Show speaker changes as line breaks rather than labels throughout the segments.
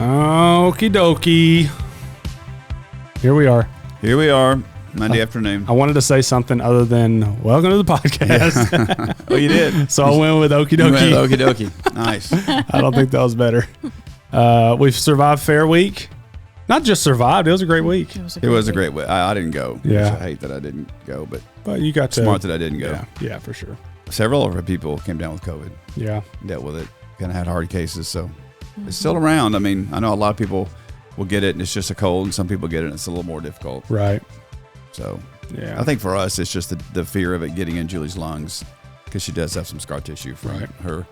Okie dokie. Here we are.
Here we are, Monday afternoon.
I wanted to say something other than welcome to the podcast.
Oh, you did?
So I went with okie
You went
dokie.
okie dokie. Nice.
I don't think that was better. We've survived Fair Week. Not just survived, it was a great week.
It was a great way. I didn't go.
Yeah.
I hate that I didn't go, but
But you got to.
smart that I didn't go.
Yeah, for sure.
Several of our people came down with COVID,
Yeah.
dealt with it, kind of had hard cases. So it's still around. I mean, I know a lot of people will get it and it's just a cold, and some people get it and it's a little more difficult.
Right.
So
Yeah.
I think for us, it's just the fear of it getting in Julie's lungs, because she does have some scar tissue from
Right.
her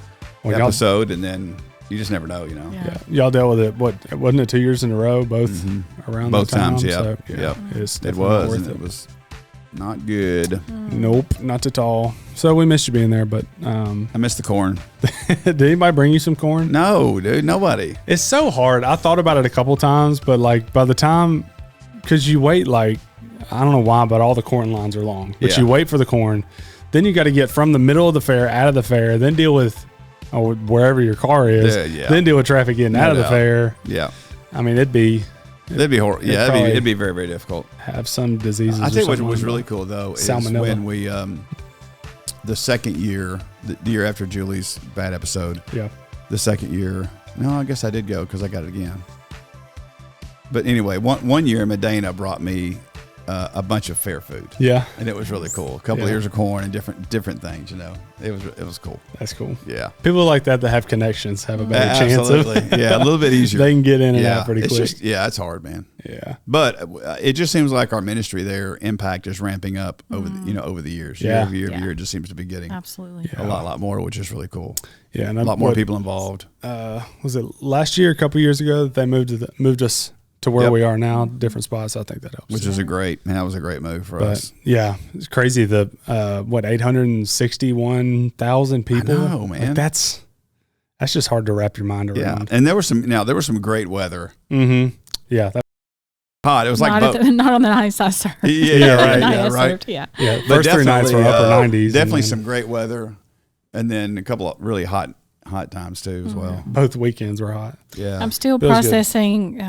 Well, y'all-
episode, and then you just never know, you know.
Yeah. Y'all dealt with it, wasn't it 2 years in a row, both
Mhm.
around
Both
the time?
times, yeah.
So,
Yep.
It's
It
definitely not
was,
worth
and it was not good.
Nope, not at all. So we missed you being there, but
I missed the corn.
did anybody bring you some corn?
No, dude, nobody.
It's so hard. I thought about it a couple times, but like by the time, because you wait like, I don't know why, but all the corn lines are long. But
Yeah.
you wait for the corn, then you got to get from the middle of the fair out of the fair, then deal with wherever your car is,
Yeah.
then deal with traffic getting
No
out of the
doubt.
fair.
Yeah,
I mean, it'd be
it'd be horrible. Yeah,
probably-
it'd be very, very difficult.
have some diseases.
I
or
tell you what
something
was
like
really
that.
cool though is
Salmonella.
when we the second year, the year after Julie's bad episode,
Yeah.
the second year. No, I guess I did go because I got it again. But anyway, one year Medina brought me a bunch of fair food,
Yeah,
and it was really cool. A couple of
Yeah.
ears of corn and different things. You know, it was cool.
that's cool.
Yeah,
People like that have connections have a better chance
absolutely.
of
Yeah, a little bit easier.
they can get in and
yeah,
out pretty
it's
quick.
just it's hard, man.
Yeah.
But it just seems like our ministry there, impact is ramping up over the years.
Yeah.
Year
Yeah.
over year, it just seems to be getting
Absolutely.
a lot more, which is really cool.
Yeah, and
A lot more people involved.
Was it last year, a couple years ago, that they moved us to where
Yep.
we are now, different spots? I think that helps.
Which is that was a great move for
but
us.
yeah, it's crazy. The 861,000 people.
I know, man.
Like, that's just hard to wrap your mind
Yeah,
around.
and there was some great weather.
Mm-hmm. Yeah,
Hot. It was like
Not on the nights I served.
yeah, right,
Night
yeah,
I
right.
served, yeah.
yeah.
But
First 3 nights were upper 90s.
Definitely
and then
some great weather, and then a couple of really hot times too as well.
Both weekends were hot.
Yeah,
I'm still
Feels good.
processing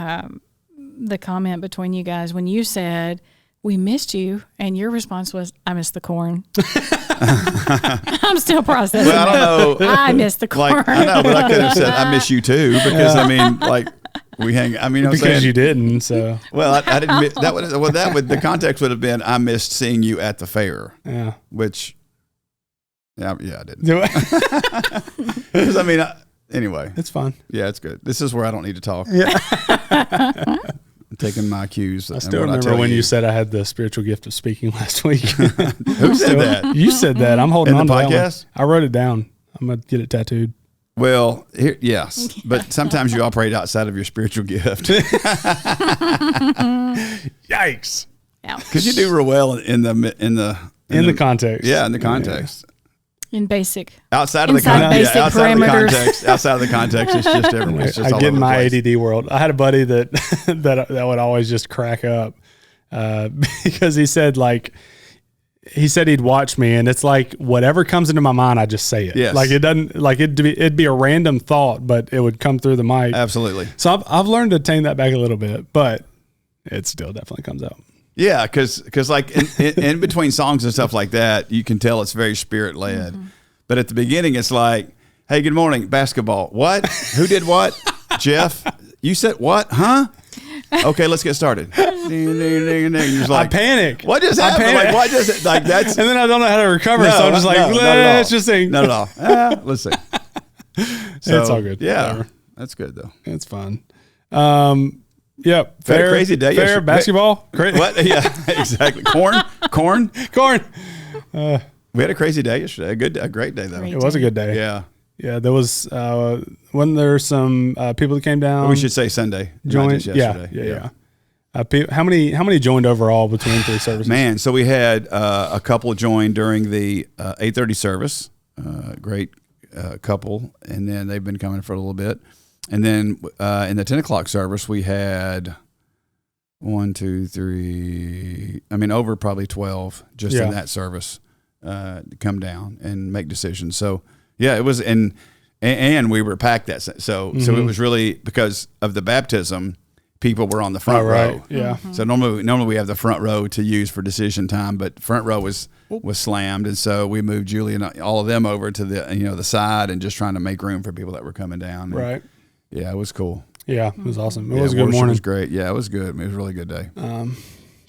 the comment between you guys when you said, "We missed you," and your response was, "I missed the corn." I'm still processing.
Well, I don't know.
I missed the corn.
Like I know, but I could have said I miss you too, because I mean, like we hang. I mean, I'm
Because
saying,
you didn't, so
well, I didn't. That would the context would have been I missed seeing you at the fair,
yeah.
which I didn't.
Do it.
Because I mean, anyway,
It's fun.
yeah, it's good. This is where I don't need to talk.
Yeah.
I'm taking my cues.
I still remember when you said I had the spiritual gift of speaking last week.
Who said that?
You said that. I'm holding
In
on
the
to that one.
podcast?
I wrote it down. I'm gonna get it tattooed.
Well, yes, but sometimes you operate outside of your spiritual gift
Yikes!
because you do real well in the
Context.
Yeah, in the context.
In basic.
Outside of the
Inside
context,
basic
outside of the
parameters.
context, outside of the context, it's just everywhere. It's just
I
all
get
over
in
the
my
place.
ADD world. I had a buddy that that would always just crack up because he said he'd watch me, and it's like whatever comes into my mind, I just say it.
Yes.
Like it doesn't like it'd be a random thought, but it would come through the mic.
Absolutely.
So I've learned to tame that back a little bit, but it still definitely comes out.
Yeah, because like in between songs and stuff like that, you can tell it's very spirit led.
Mm-hmm.
But at the beginning, it's like, "Hey, good morning, basketball. What? Who did what? Jeff, you said what? Huh? Okay, let's get started." Ding, ding, ding, ding. You're just like,
I panic.
What just
I
happened?
panic.
Like, what just like that's
And then I don't know how to recover, so I'm just like,
not at all.
let's just sing.
Not at all. Let's see.
It's all good.
Yeah,
Whatever.
that's good though.
It's fun. Yep.
Had a
Fair,
crazy day
Fair
yesterday.
basketball.
What? Yeah, exactly. Corn.
Corn.
We had a crazy day yesterday. A great day though.
Great.
It was a good day.
Yeah.
Yeah. There was when there some people that came down.
We should say Sunday. not
join.
just
Yeah.
yesterday.
How many joined overall between 3 services?
Man, so we had a couple join during the 8:30 service. Great couple, and then they've been coming for a little bit. And then in the 10 o'clock service, we had 1, 2, 3. I mean, over probably 12 just in that service come down and make decisions. So yeah, it was, and and we were packed that. So it was really because of the baptism. People were on the front row.
Yeah.
So normally we have the front row to use for decision time, but front row was slammed, and so we moved Julie and all of them over to the side and just trying to make room for people that were coming down. And
Right.
Yeah, it was cool.
Yeah, it was awesome. It was a good
worship
morning.
was great. Yeah, it was good. It was a really good day.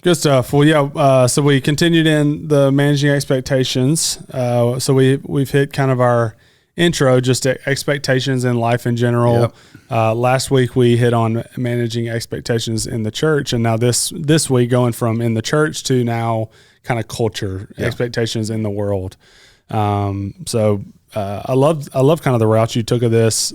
Good stuff. Well, yeah. So we continued in the managing expectations. So we've hit kind of our intro, just expectations in life in general.
Yep.
Last week we hit on managing expectations in the church, and now this week going from in the church to now kind of culture expectations in the world. So I love kind of the route you took of this.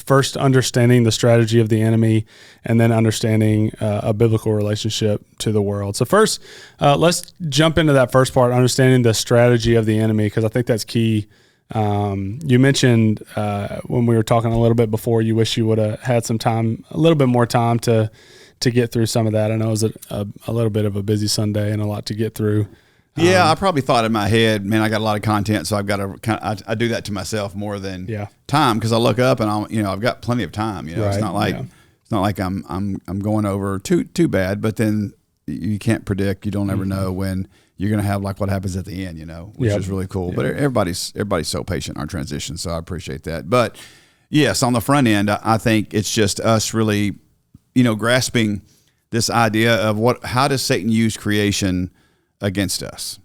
First, understanding the strategy of the enemy, and then understanding a biblical relationship to the world. So first, let's jump into that first part, understanding the strategy of the enemy, because I think that's key. You mentioned when we were talking a little bit before, you wish you would have had some time, a little bit more time to get through some of that. I know it was a little bit of a busy Sunday and a lot to get through.
Yeah, I probably thought in my head, man, I got a lot of content, so I've got to I do that to myself more than time, because I look up and I've got plenty of time.
Right,
it's not like I'm going over too bad, but then you can't predict. You don't ever know when you're going to have like what happens at the end, which is really cool. But everybody's so patient in our transition, so I appreciate that. But yes, on the front end, I think it's just us really, grasping this idea of how does Satan use creation against us?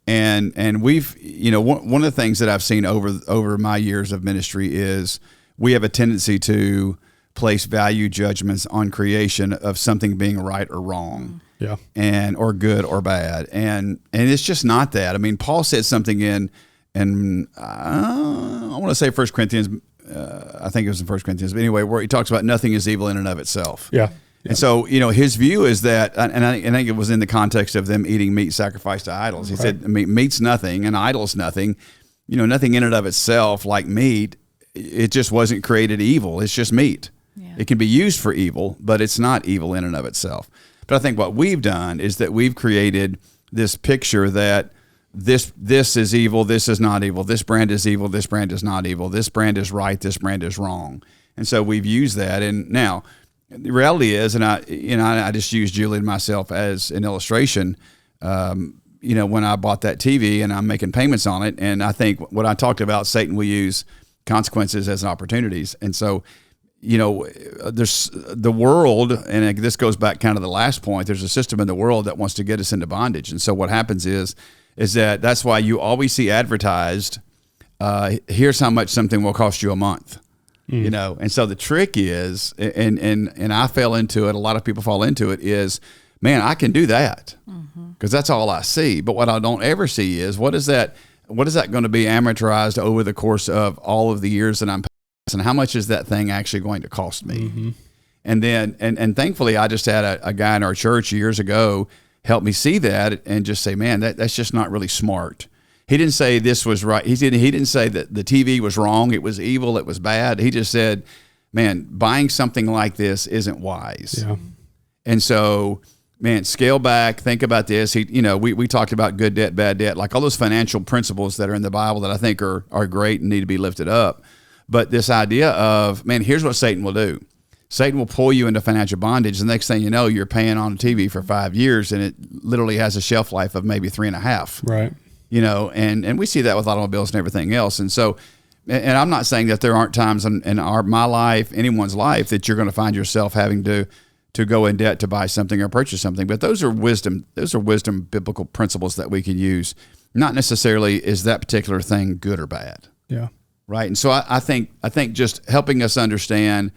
And we've, one of the things that I've seen over my years of ministry is we have a tendency to place value judgments on creation of something being right or wrong.
Yeah.
Or good or bad. And it's just not that. I mean, Paul said something in I want to say 1 Corinthians, I think it was in 1 Corinthians, but anyway, where he talks about nothing is evil in and of itself.
Yeah.
And so, his view is that, and I think it was in the context of them eating meat sacrificed to idols. He said, meat's nothing and idol's nothing. Nothing in and of itself like meat. It just wasn't created evil. It's just meat. Yeah. It can be used for evil, but it's not evil in and of itself. But I think what we've done is that we've created this picture that this is evil, this is not evil, this brand is evil, this brand is not evil, this brand is right, this brand is wrong. And so we've used that. And now the reality is, and I just use Julie and myself as an illustration, when I bought that TV and I'm making payments on it, and I think what I talked about, Satan will use consequences as opportunities. And so there's the world, and this goes back kind of the last point, there's a system in the world that wants to get us into bondage. And so what happens is that's why you always see advertised, here's how much something will cost you a month, And so the trick is, and I fell into it, a lot of people fall into it, is, man, I can do that because that's all I see. But what I don't ever see is what is that going to be amortized over the course of all of the years that I'm, and how much is that thing actually going to cost me? And then, and thankfully I just had a guy in our church years ago help me see that and just say, man, that's just not really smart. He didn't say this was right. He didn't say that the TV was wrong. It was evil. It was bad. He just said, man, buying something like this isn't wise.
Yeah.
And so, man, scale back, think about this. We talked about good debt, bad debt, like all those financial principles that are in the Bible that I think are great and need to be lifted up. But this idea of, man, here's what Satan will do. Satan will pull you into financial bondage. The next thing you know, you're paying on a TV for 5 years, and it literally has a shelf life of maybe 3.5.
Right.
And we see that with automobiles and everything else. And so, and I'm not saying that there aren't times in my life, anyone's life, that you're going to find yourself having to go in debt to buy something or purchase something. But those are wisdom biblical principles that we can use. Not necessarily is that particular thing good or bad.
Yeah.
Right. And so I think just helping us understand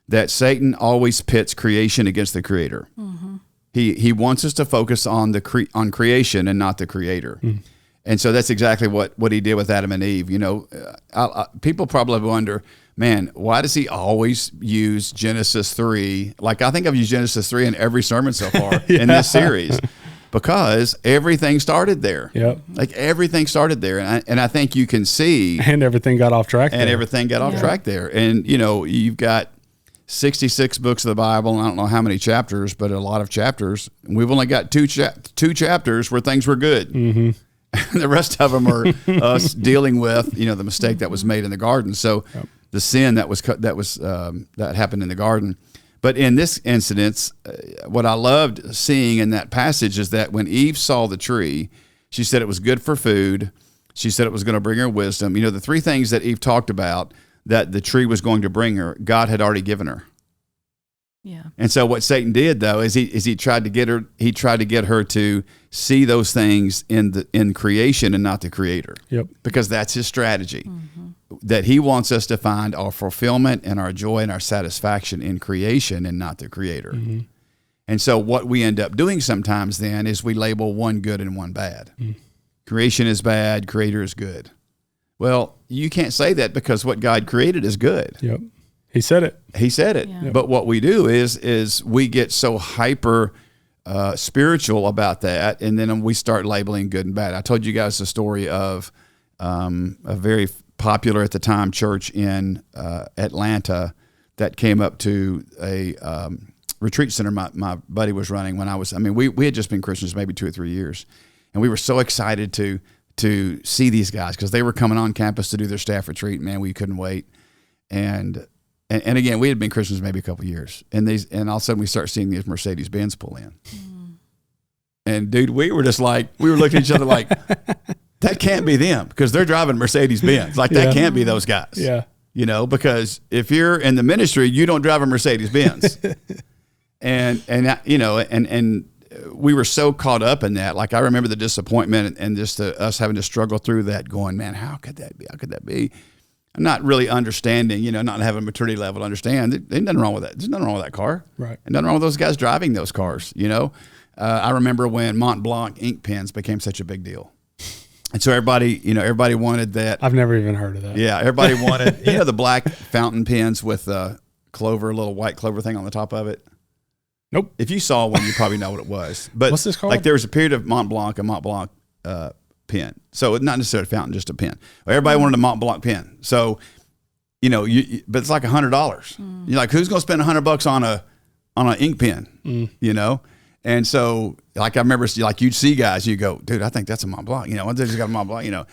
that Satan always pits creation against the creator. He wants us to focus on on creation and not the creator. And so that's exactly what he did with Adam and Eve. People probably wonder, man, why does he always use Genesis 3? Like, I think I've used Genesis 3 in every sermon so far in this series. Because everything started there.
Yep.
Like everything started there. And I think you can see.
And everything got off track
And everything got off track there. And, you've got 66 books of the Bible, and I don't know how many chapters, but a lot of chapters. We've only got two chapters where things were good. The rest of them are us dealing with, the mistake that was made in the garden. So the sin that happened in the garden. But in this incident, what I loved seeing in that passage is that when Eve saw the tree, she said it was good for food. She said it was going to bring her wisdom. The three things that Eve talked about that the tree was going to bring her, God had already given her.
Yeah.
And so what Satan did though is he tried to get her to see those things in creation and not the creator.
Yep.
Because that's his strategy. That he wants us to find our fulfillment and our joy and our satisfaction in creation and not the creator. And so what we end up doing sometimes then is we label one good and one bad. Creation is bad, creator is good. Well, you can't say that because what God created is good.
Yep. He said it.
He said it.
Yeah.
But what we do is we get so hyper spiritual about that, and then we start labeling good and bad. I told you guys the story of a very popular at the time church in Atlanta that came up to a retreat center my buddy was running when we had just been Christians maybe 2 or 3 years, and we were so excited to see these guys because they were coming on campus to do their staff retreat. Man, we couldn't wait. And again, we had been Christians maybe a couple of years, and all of a sudden we start seeing these Mercedes-Benz pull in. And dude, we were looking at each other like, that can't be them because they're driving Mercedes-Benz. Like that can't be those guys.
Yeah.
Because if you're in the ministry, you don't drive a Mercedes-Benz. and we were so caught up in that. Like I remember the disappointment and just us having to struggle through that going, man, how could that be? How could that be? I'm not really understanding, not having a maturity level to understand. There's nothing wrong with that. There's nothing wrong with that car.
Right.
And nothing wrong with those guys driving those cars, I remember when Mont Blanc ink pens became such a big deal. And so everybody wanted that.
I've never even heard of that.
Yeah, everybody wanted, the black fountain pens with a little white clover thing on the top of it.
Nope.
If you saw one, you probably know what it was. But
what's this called?
Like there was a period of a Mont Blanc pen. So not necessarily a fountain, just a pen. Everybody wanted a Mont Blanc pen. So, but it's like $100. You're like, who's going to spend $100 on an ink pen? And so like, I remember like you'd see guys, you go, dude, I think that's a Mont Blanc, they just got a Mont Blanc,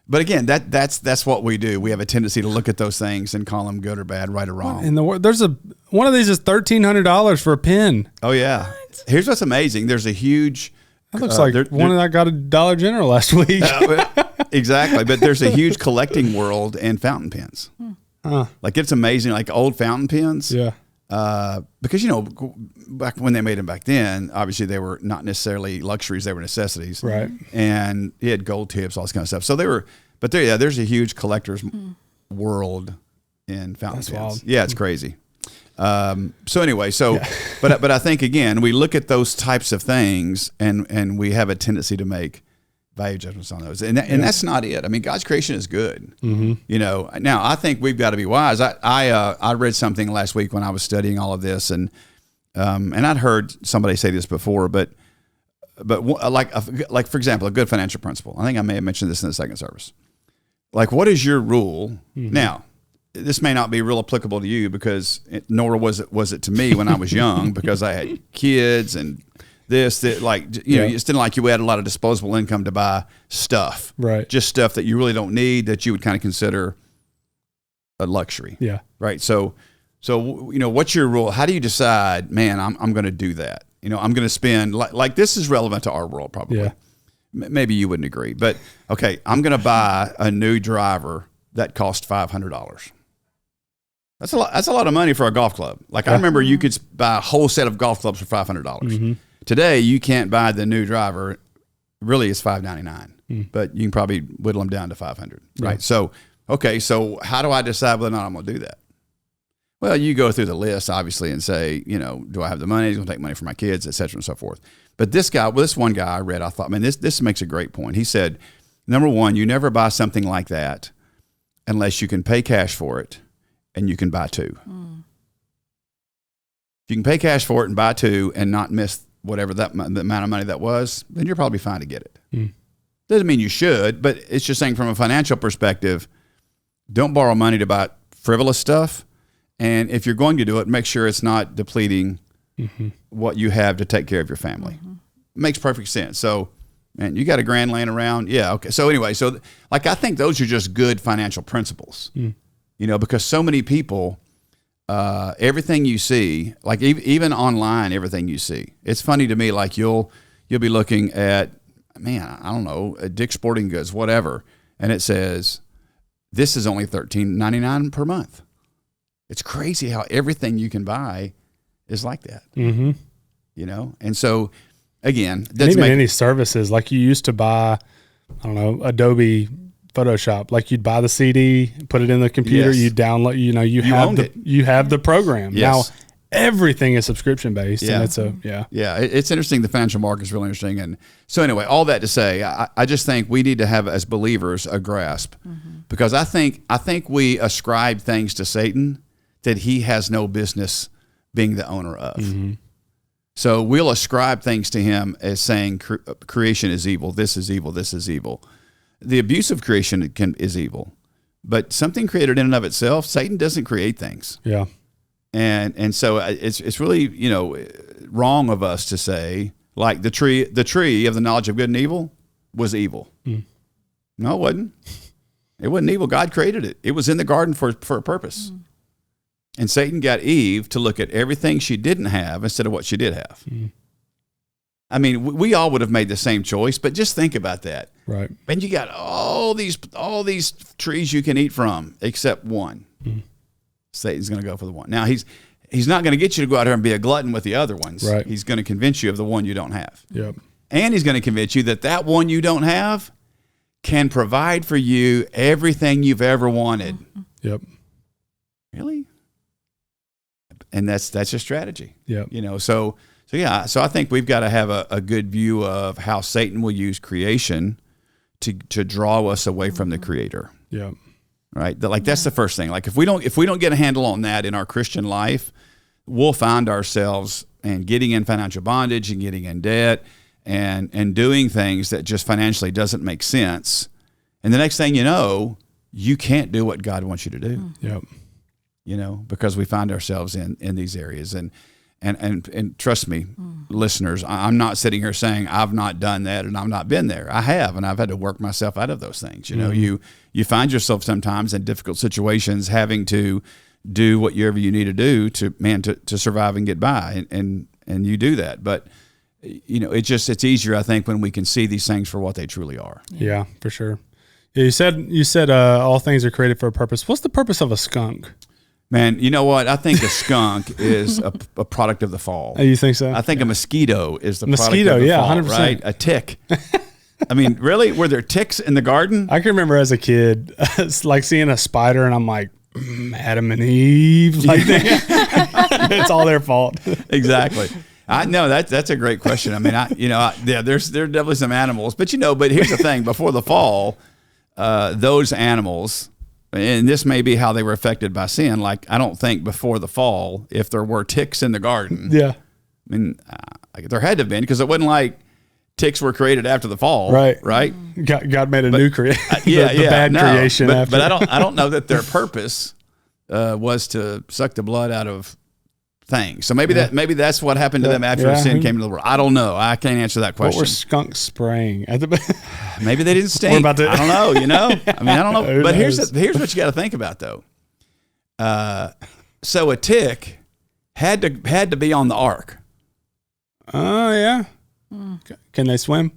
But again, that's what we do. We have a tendency to look at those things and call them good or bad, right or wrong.
And there's one of these is $1,300 for a pen.
Oh yeah. What? Here's what's amazing. There's a huge.
That looks like one that I got at Dollar General last week.
Exactly, but there's a huge collecting world in fountain pens. Like it's amazing, like old fountain pens.
Yeah.
Because back when they made them back then, obviously they were not necessarily luxuries; they were necessities.
Right.
And it had gold tips, all this kind of stuff. So there's a huge collector's world in fountain pens.
Wild.
Yeah, it's crazy. But I think again, we look at those types of things and we have a tendency to make value judgments on those. And that's not it. I mean, God's creation is good. Now I think we've got to be wise. I read something last week when I was studying all of this and I'd heard somebody say this before, but like for example, a good financial principle. I think I may have mentioned this in the second service. Like, what is your rule? Now, this may not be real applicable to you nor was it to me when I was young because I had kids and it just didn't like you had a lot of disposable income to buy stuff,
right?
Just stuff that you really don't need that you would kind of consider a luxury,
yeah,
right? So what's your rule? How do you decide? Man, I'm going to do that. I'm going to spend like this is relevant to our world probably.
Yeah.
Maybe you wouldn't agree, but okay, I'm going to buy a new driver that cost $500. That's a lot. That's a lot of money for a golf club. Like I remember, you could buy a whole set of golf clubs for $500. Today, you can't buy the new driver. Really, it's $599, but you can probably whittle them down to $500. Right. So, okay. So, how do I decide whether or not I'm going to do that? Well, you go through the list obviously and say, do I have the money? He's going to take money from my kids, et cetera, and so forth. But this one guy I read, I thought, man, this makes a great point. He said, number one, you never buy something like that unless you can pay cash for it. And you can buy two. If you can pay cash for it and buy two and not miss whatever the amount of money that was, then you're probably fine to get it. Doesn't mean you should, but it's just saying from a financial perspective, don't borrow money to buy frivolous stuff. And if you're going to do it, make sure it's not depleting what you have to take care of your family. Makes perfect sense. So, Man, you got a grand laying around? Yeah, okay. So anyway, I think those are just good financial principles, because so many people, everything you see, like even online, everything you see, it's funny to me, like you'll be looking at, man, I don't know, Dick's Sporting Goods, whatever, and it says, this is only $13.99 per month. It's crazy how everything you can buy is like that, and so, again,
and even any services, like you used to buy, I don't know, Adobe Photoshop, like you'd buy the CD, put it in the computer, you download, you have the program.
Yes.
Now everything is subscription based, and it's
it's interesting. The financial market is really interesting, and so anyway, all that to say, I just think we need to have, as believers, a grasp, because I think we ascribe things to Satan that he has no business being the owner of. So we'll ascribe things to him as saying creation is evil. This is evil. This is evil. The abuse of creation is evil, but something created in and of itself, Satan doesn't create things.
Yeah.
And so it's really, wrong of us to say, like the tree of the knowledge of good and evil was evil. No, it wasn't. It wasn't evil. God created it. It was in the garden for a purpose. And Satan got Eve to look at everything she didn't have instead of what she did have. I mean, we all would have made the same choice, but just think about that.
Right.
And you got all these trees you can eat from, except one. Satan's going to go for the one. Now, he's not going to get you to go out here and be a glutton with the other ones.
Right.
He's going to convince you of the one you don't have.
Yep.
And he's going to convince you that one you don't have can provide for you everything you've ever wanted.
Yep.
Really? And that's your strategy.
Yep.
So I think we've got to have a good view of how Satan will use creation to draw us away from the Creator.
Yeah.
Right. That's the first thing. Like if we don't get a handle on that in our Christian life, we'll find ourselves getting in financial bondage and getting in debt and doing things that just financially doesn't make sense. And the next thing you know, you can't do what God wants you to do.
Yep.
Because we find ourselves in these areas. And trust me, listeners, I'm not sitting here saying I've not done that and I've not been there. I have, and I've had to work myself out of those things. You find yourself sometimes in difficult situations having to do whatever you need to do to survive and get by, and you do that. But it's easier, I think, when we can see these things for what they truly are.
Yeah, for sure. Yeah, you said all things are created for a purpose. What's the purpose of a skunk?
Man, you know what? I think a skunk is a product of the fall.
Oh, you think so?
I think a mosquito is the product of the fall,
100%.
right? A tick. I mean, really? Were there ticks in the garden?
I can remember as a kid, like seeing a spider, and I'm like, Adam and Eve. Like it's all their fault.
Exactly. I know that's a great question. I mean, there's definitely some animals, but here's the thing: before the fall, those animals. And this may be how they were affected by sin. Like, I don't think before the fall, if there were ticks in the garden.
Yeah.
I mean, there had to have been, because it wasn't like ticks were created after the fall.
Right.
Right.
God made a new creation.
The
bad creation.
But I don't know that their purpose was to suck the blood out of things. So maybe that's what happened to them after sin came into the world. I don't know. I can't answer that question.
What were skunks spraying?
Maybe they didn't stink. I don't know. I mean, I don't know. But here's what you got to think about, though. So a tick had to be on the ark.
Oh yeah. Can they swim?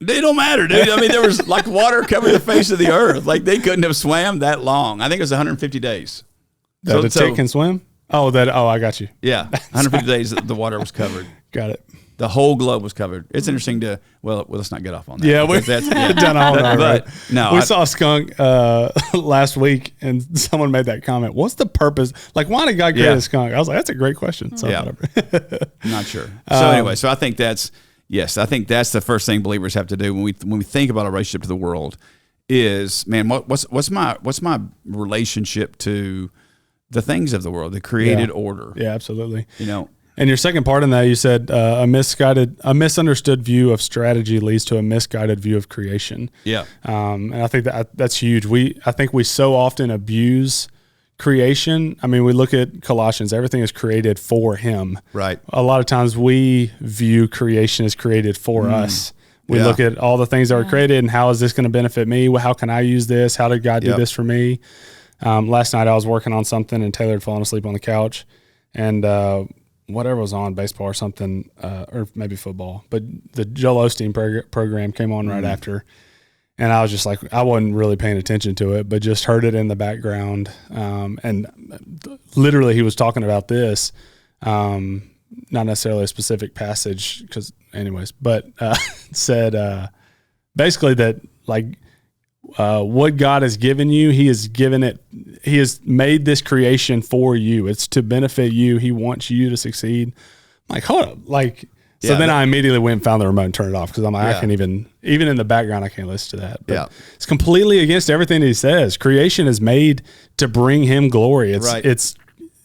It don't matter, dude. I mean, there was like water covering the face of the earth. Like they couldn't have swam that long. I think it was 150 days.
That a tick can swim? Oh, I got you.
Yeah, 150 days the water was covered.
Got it.
The whole globe was covered. It's interesting to let's not get off on that.
Yeah, we've done all that. But no, we saw a skunk last week, and someone made that comment. What's the purpose? Like, why did God create a skunk? I was like, that's a great question. So
I'm not sure. So anyway, so I think that's the first thing believers have to do when we think about a relationship to the world is, man, what's my relationship to the things of the world, the created order.
Yeah, absolutely. And your second part in that, you said a misunderstood view of strategy leads to a misguided view of creation.
Yeah.
And I think that's huge. I think we so often abuse creation. I mean, we look at Colossians, everything is created for him.
Right.
A lot of times we view creation as created for us, We look at all the things that were created and how is this going to benefit me? How can I use this? How did God do this for me? Last night I was working on something and Taylor had fallen asleep on the couch, and whatever was on, baseball or something, or maybe football, but the Joel Osteen program came on right after. And I was just like, I wasn't really paying attention to it, but just heard it in the background. And literally he was talking about this, not necessarily a specific passage, because anyways, but said basically that like what God has given you, he has made this creation for you. It's to benefit you. He wants you to succeed. I'm like, hold up. Like, so then I immediately went and found the remote and turned it off, because I'm like, I can't even in the background, I can't listen to that. But it's completely against everything he says. Creation is made to bring him glory.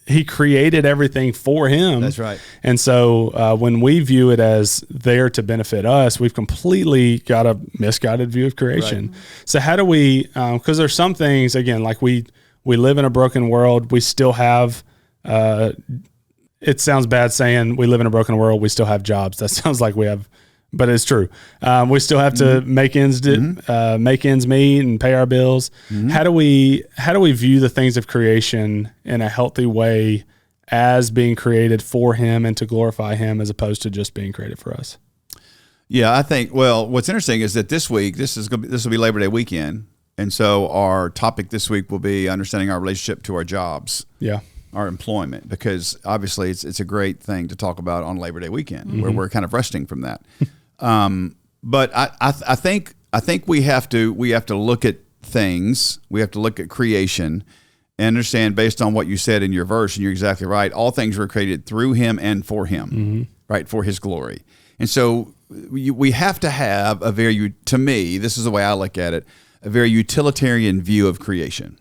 He created everything for him.
That's right.
And so when we view it as there to benefit us, we've completely got a misguided view of creation. Right. So how do we, because there's some things, again, like we live in a broken world. We still have, it sounds bad saying we live in a broken world, we still have jobs. That sounds like we have, but it's true. We still have to make ends meet and pay our bills. How do we view the things of creation in a healthy way as being created for him and to glorify him, as opposed to just being created for us?
Yeah, I think, well, what's interesting is that this week, this will be Labor Day weekend. And so our topic this week will be understanding our relationship to our jobs. Yeah. Our employment, because obviously it's a great thing to talk about on Labor Day weekend, where we're kind of resting from that. But I think we have to look at things. We have to look at creation and understand, based on what you said in your verse, and you're exactly right. All things were created through him and for him, right? For his glory. And so we have to have to me, this is the way I look at it, a very utilitarian view of creation.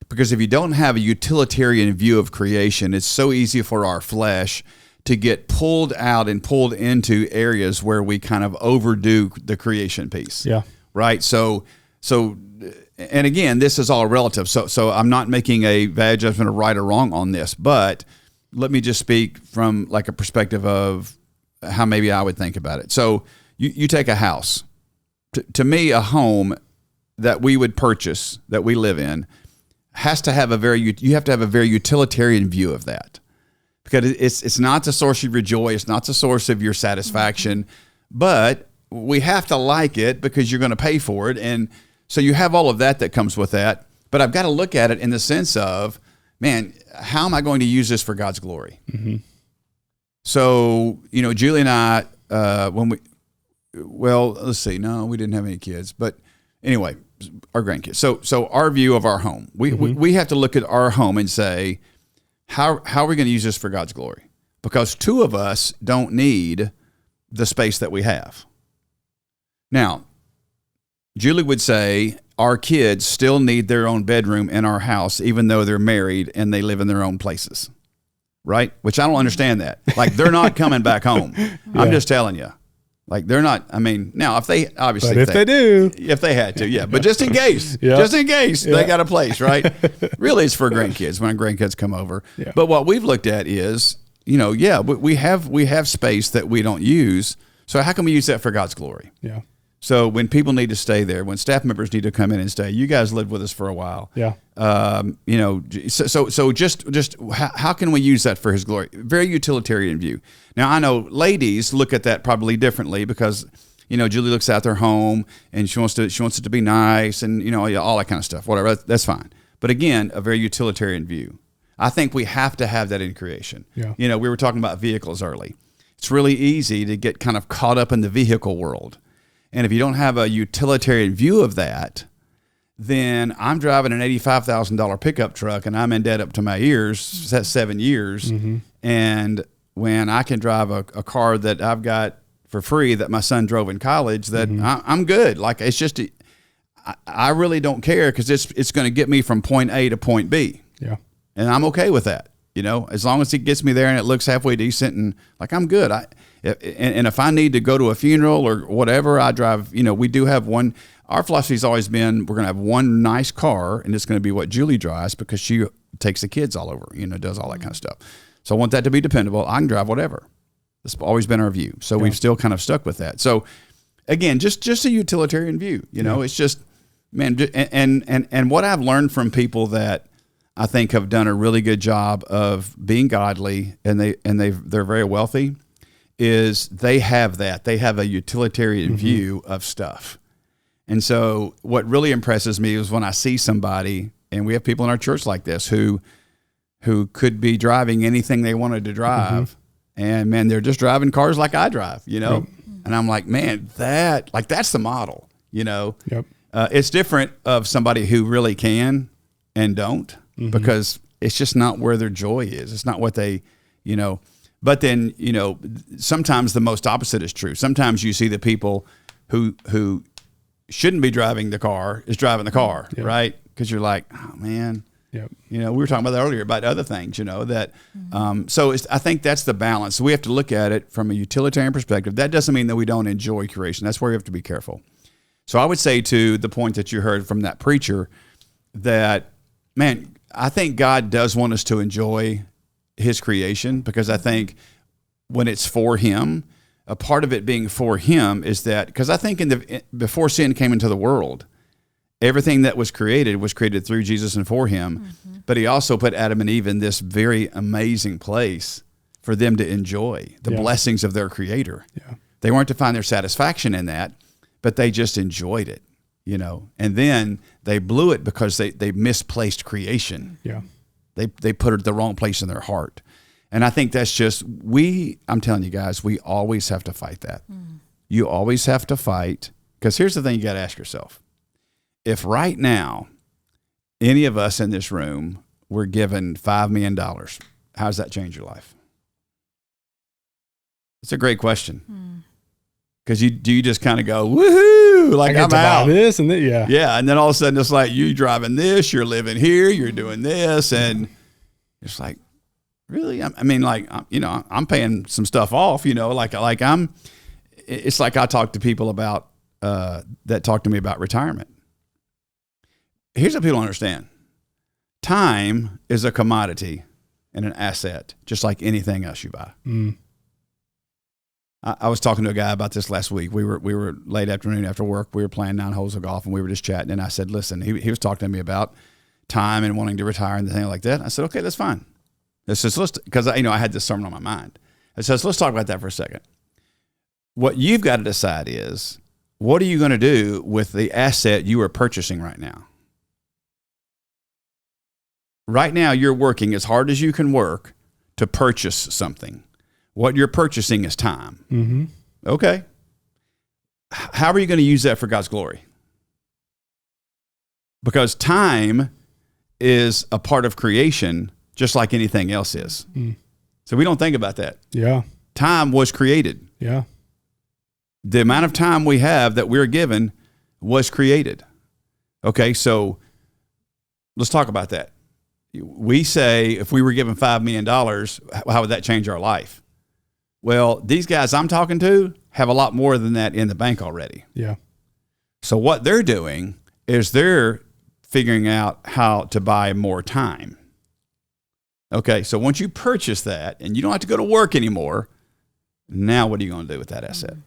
Because if you don't have a utilitarian view of creation, it's so easy for our flesh to get pulled out and pulled into areas where we kind of overdo the creation piece. Yeah. Right. So, and again, this is all relative. So I'm not making a bad judgment of right or wrong on this, but let me just speak from like a perspective of how maybe I would think about it. So you take a house. To me, a home that we would purchase, that we live in, has to have you have to have a very utilitarian view of that, because it's not the source of your joy, it's not the source of your satisfaction, but we have to like it because you're going to pay for it, and so you have all of that comes with that. But I've got to look at it in the sense of, man, how am I going to use this for God's glory? So Julie and I, let's see, no, we didn't have any kids, but anyway, our grandkids. So our view of our home, we have to look at our home and say, how are we going to use this for God's glory? Because two of us don't need the space that we have. Now, Julie would say our kids still need their own bedroom in our house, even though they're married and they live in their own places, right? Which I don't understand that. Like, they're not coming back home. I'm just telling you. Like, they're not, I mean, now if they, obviously.
But if they do.
If they had to, but just in case, they got a place, right? Really, it's for grandkids when grandkids come over. Yeah. But what we've looked at is, we have space that we don't use. So how can we use that for God's glory? Yeah. So when people need to stay there, when staff members need to come in and stay, you guys lived with us for a while. Yeah. So just how can we use that for his glory? Very utilitarian view. Now, I know ladies look at that probably differently, because, Julie looks at their home and she wants it to be nice and, all that kind of stuff, whatever. That's fine. But again, a very utilitarian view. I think we have to have that in creation. Yeah. We were talking about vehicles early. It's really easy to get kind of caught up in the vehicle world. And if you don't have a utilitarian view of that, then I'm driving an $85,000 pickup truck and I'm in debt up to my ears. That's 7 years. And when I can drive a car that I've got for free that my son drove in college, that I'm good. Like, it's just, I really don't care, because it's going to get me from point A to point B. Yeah. And I'm okay with that. As long as it gets me there and it looks halfway decent, and like, I'm good. And if I need to go to a funeral or whatever, I drive, we do have one. Our philosophy's always been, we're going to have one nice car, and it's going to be what Julie drives, because she takes the kids all over, does all that kind of stuff. So I want that to be dependable. I can drive whatever. That's always been our view. So we've still kind of stuck with that. So again, just a utilitarian view. You know, it's just, man, and what I've learned from people that I think have done a really good job of being godly, and they're very wealthy, is they have a utilitarian view of stuff. And so what really impresses me is when I see somebody, and we have people in our church like this who could be driving anything they wanted to drive, and man, they're just driving cars like I drive, you know. And I'm like, man, that's the model, you know.
Yep.
It's different of somebody who really can and don't, because it's just not where their joy is. It's not what they, you know. But then, you know, sometimes the most opposite is true. Sometimes you see the people who shouldn't be driving the car is driving the car, right? Because you're like, oh man, you know, we were talking about that earlier about other things, you know, that, so I think that's the balance. So we have to look at it from a utilitarian perspective. That doesn't mean that we don't enjoy creation. That's where we have to be careful. So I would say, to the point that you heard from that preacher, that, man, I think God does want us to enjoy his creation, because I think when it's for him, a part of it being for him is that, because I think before sin came into the world, everything that was created through Jesus and for him. But he also put Adam and Eve in this very amazing place for them to enjoy the blessings of their creator. They weren't to find their satisfaction in that, but they just enjoyed it, you know. And then they blew it because they misplaced creation. They put it the wrong place in their heart. And I think that's just, I'm telling you guys, we always have to fight that. You always have to fight, because here's the thing you got to ask yourself. If right now, any of us in this room were given $5 million, how does that change your life? It's a great question. Because you just kind of go, woohoo, like I'm out.
This and that,
yeah. And then all of a sudden it's like, you driving this, you're living here, you're doing this. And it's like, really? I mean, like, you know, I'm paying some stuff off, you know, it's like I talk to people about, that talk to me about retirement. Here's what people don't understand. Time is a commodity and an asset, just like anything else you buy. I was talking to a guy about this last week. We were late afternoon after work. We were playing 9 holes of golf, and we were just chatting. And I said, listen, he was talking to me about time and wanting to retire and things like that. I said, okay, that's fine. Because I had this sermon on my mind. I said, let's talk about that for a second. What you've got to decide is, what are you going to do with the asset you are purchasing right now? Right now, you're working as hard as you can work to purchase something. What you're purchasing is time. Okay. How are you going to use that for God's glory? Because time is a part of creation, just like anything else is. So we don't think about that. Time was created. The amount of time we have that we're given was created. Okay, so let's talk about that. We say, if we were given $5 million, how would that change our life? Well, these guys I'm talking to have a lot more than that in the bank already. So what they're doing is they're figuring out how to buy more time. Okay, so once you purchase that and you don't have to go to work anymore, now what are you going to do with that asset?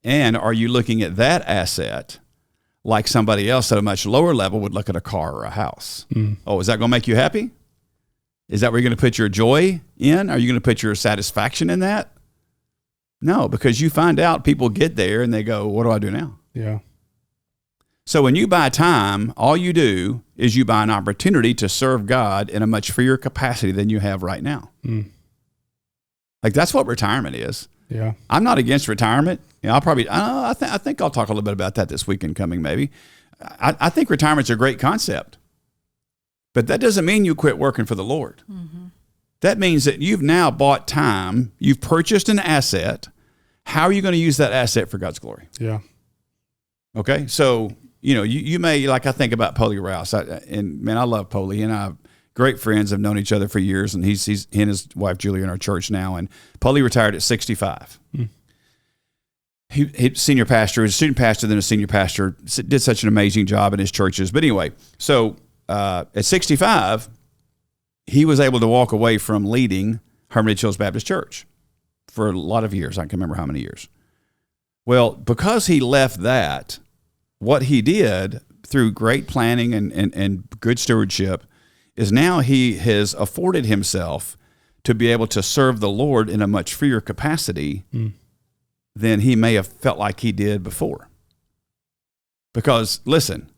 And are you looking at that asset like somebody else at a much lower level would look at a car or a house? Oh, is that going to make you happy? Is that where you're going to put your joy in? Are you going to put your satisfaction in that? No, because you find out people get there and they go, what do I do now? So when you buy time, all you do is you buy an opportunity to serve God in a much freer capacity than you have right now. Like, that's what retirement is. I'm not against retirement. You know, I think I'll talk a little bit about that this weekend coming, maybe. I think retirement's a great concept, but that doesn't mean you quit working for the Lord. That means that you've now bought time. You've purchased an asset. How are you going to use that asset for God's glory? Okay. So, you know, you may, like, I think about Polly Rouse, and man, I love Polly, and I great friends, have known each other for years, and he and his wife Julie are in our church now. And Polly retired at 65. He senior pastor, was a student pastor, then a senior pastor, did such an amazing job in his churches. But anyway, so at 65, he was able to walk away from leading Hermitage Hills Baptist Church for a lot of years. I can't remember how many years. Well, because he left that, what he did through great planning and good stewardship is now he has afforded himself to be able to serve the Lord in a much freer capacity than he may have felt like he did before. Because, listen,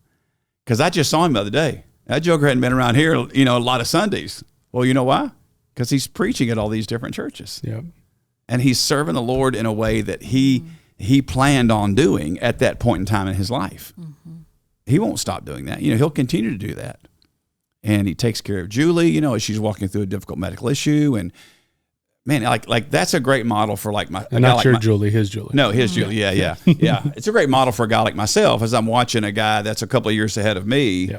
because I just saw him the other day. That joker hadn't been around here, a lot of Sundays. Well, you know why? Because he's preaching at all these different churches.
Yep.
And he's serving the Lord in a way that he planned on doing at that point in time in his life. Mm-hmm. He won't stop doing that. He'll continue to do that. And he takes care of Julie, as she's walking through a difficult medical issue. And man, like that's a great model for like my,
and not your Julie, his Julie.
No, his Julie. Yeah. It's a great model for a guy like myself as I'm watching a guy that's a couple of years ahead of me.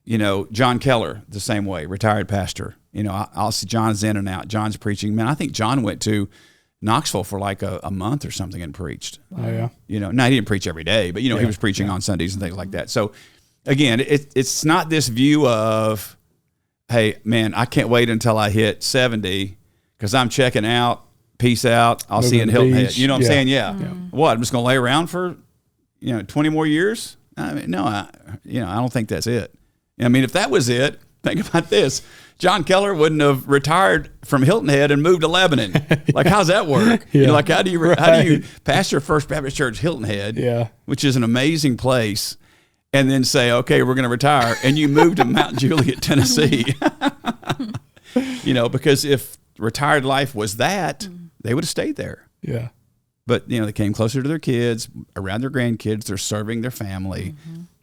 Yep. John Keller, the same way, retired pastor. I'll see John's in and out. John's preaching. Man, I think John went to Knoxville for like a month or something and preached.
Oh yeah.
Now he didn't preach every day, but he was preaching on Sundays and things like that. So again, it's not this view of, hey man, I can't wait until I hit 70 because I'm checking out. Peace out. I'll see you in Hilton Head. You know what I'm saying? Yeah. What? I'm just going to lay around for 20 more years? I mean, no, I don't think that's it. I mean, if that was it, think about this. John Keller wouldn't have retired from Hilton Head and moved to Lebanon. Like, how's that work? How do you pastor First Baptist Church Hilton Head, which is an amazing place, and then say, okay, we're going to retire, and you move to Mount Juliet, Tennessee? Because if retired life was that, they would have stayed there. Yeah. But, they came closer to their kids, around their grandkids. They're serving their family,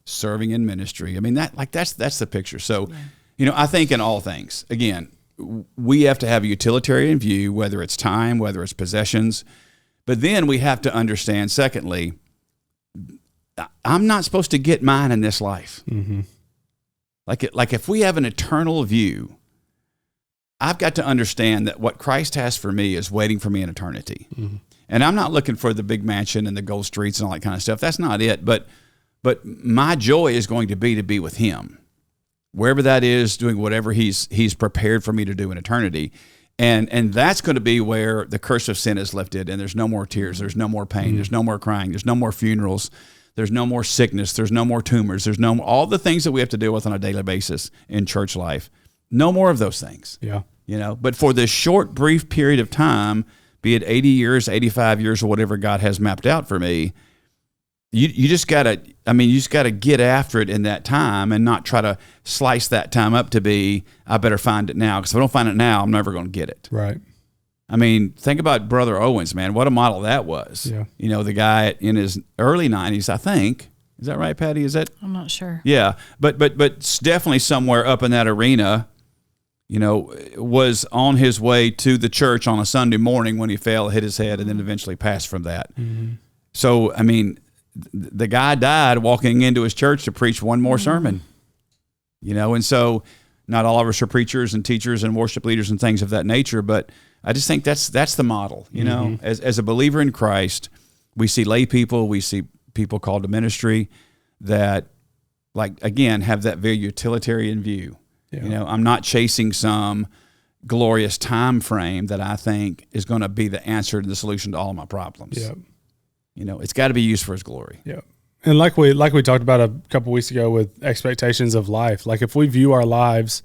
serving in ministry. I mean, that's the picture. So, I think in all things, again, we have to have a utilitarian view, whether it's time, whether it's possessions. But then we have to understand, secondly, I'm not supposed to get mine in this life. Mm-hmm. Like if we have an eternal view, I've got to understand that what Christ has for me is waiting for me in eternity. Mm-hmm. And I'm not looking for the big mansion and the gold streets and all that kind of stuff. That's not it. But my joy is going to be with him, wherever that is, doing whatever he's prepared for me to do in eternity. And that's going to be where the curse of sin is lifted, and there's no more tears, there's no more pain, there's no more crying, there's no more funerals, there's no more sickness, there's no more tumors, there's no all the things that we have to deal with on a daily basis in church life. No more of those things. Yeah. But for this short, brief period of time, be it 80 years, 85 years, or whatever God has mapped out for me, you just gotta get after it in that time and not try to slice that time up to be, I better find it now, because if I don't find it now, I'm never going to get it. Right. I mean, think about Brother Owens, man. What a model that was. Yeah. The guy in his early 90s, I think. Is that right, Patty? Is that?
I'm not sure.
Yeah, but definitely somewhere up in that arena, was on his way to the church on a Sunday morning when he fell, hit his head, and then eventually passed from that. Mm-hmm. So, I mean, the guy died walking into his church to preach one more sermon, and so not all of us are preachers and teachers and worship leaders and things of that nature, but I just think that's the model, as a believer in Christ, we see lay people, we see people called to ministry that, like, again, have that very utilitarian view. Yeah. I'm not chasing some glorious time frame that I think is going to be the answer to the solution to all of my problems. Yeah. It's got to be used for his glory.
Yeah. And like we talked about a couple weeks ago with expectations of life, like if we view our lives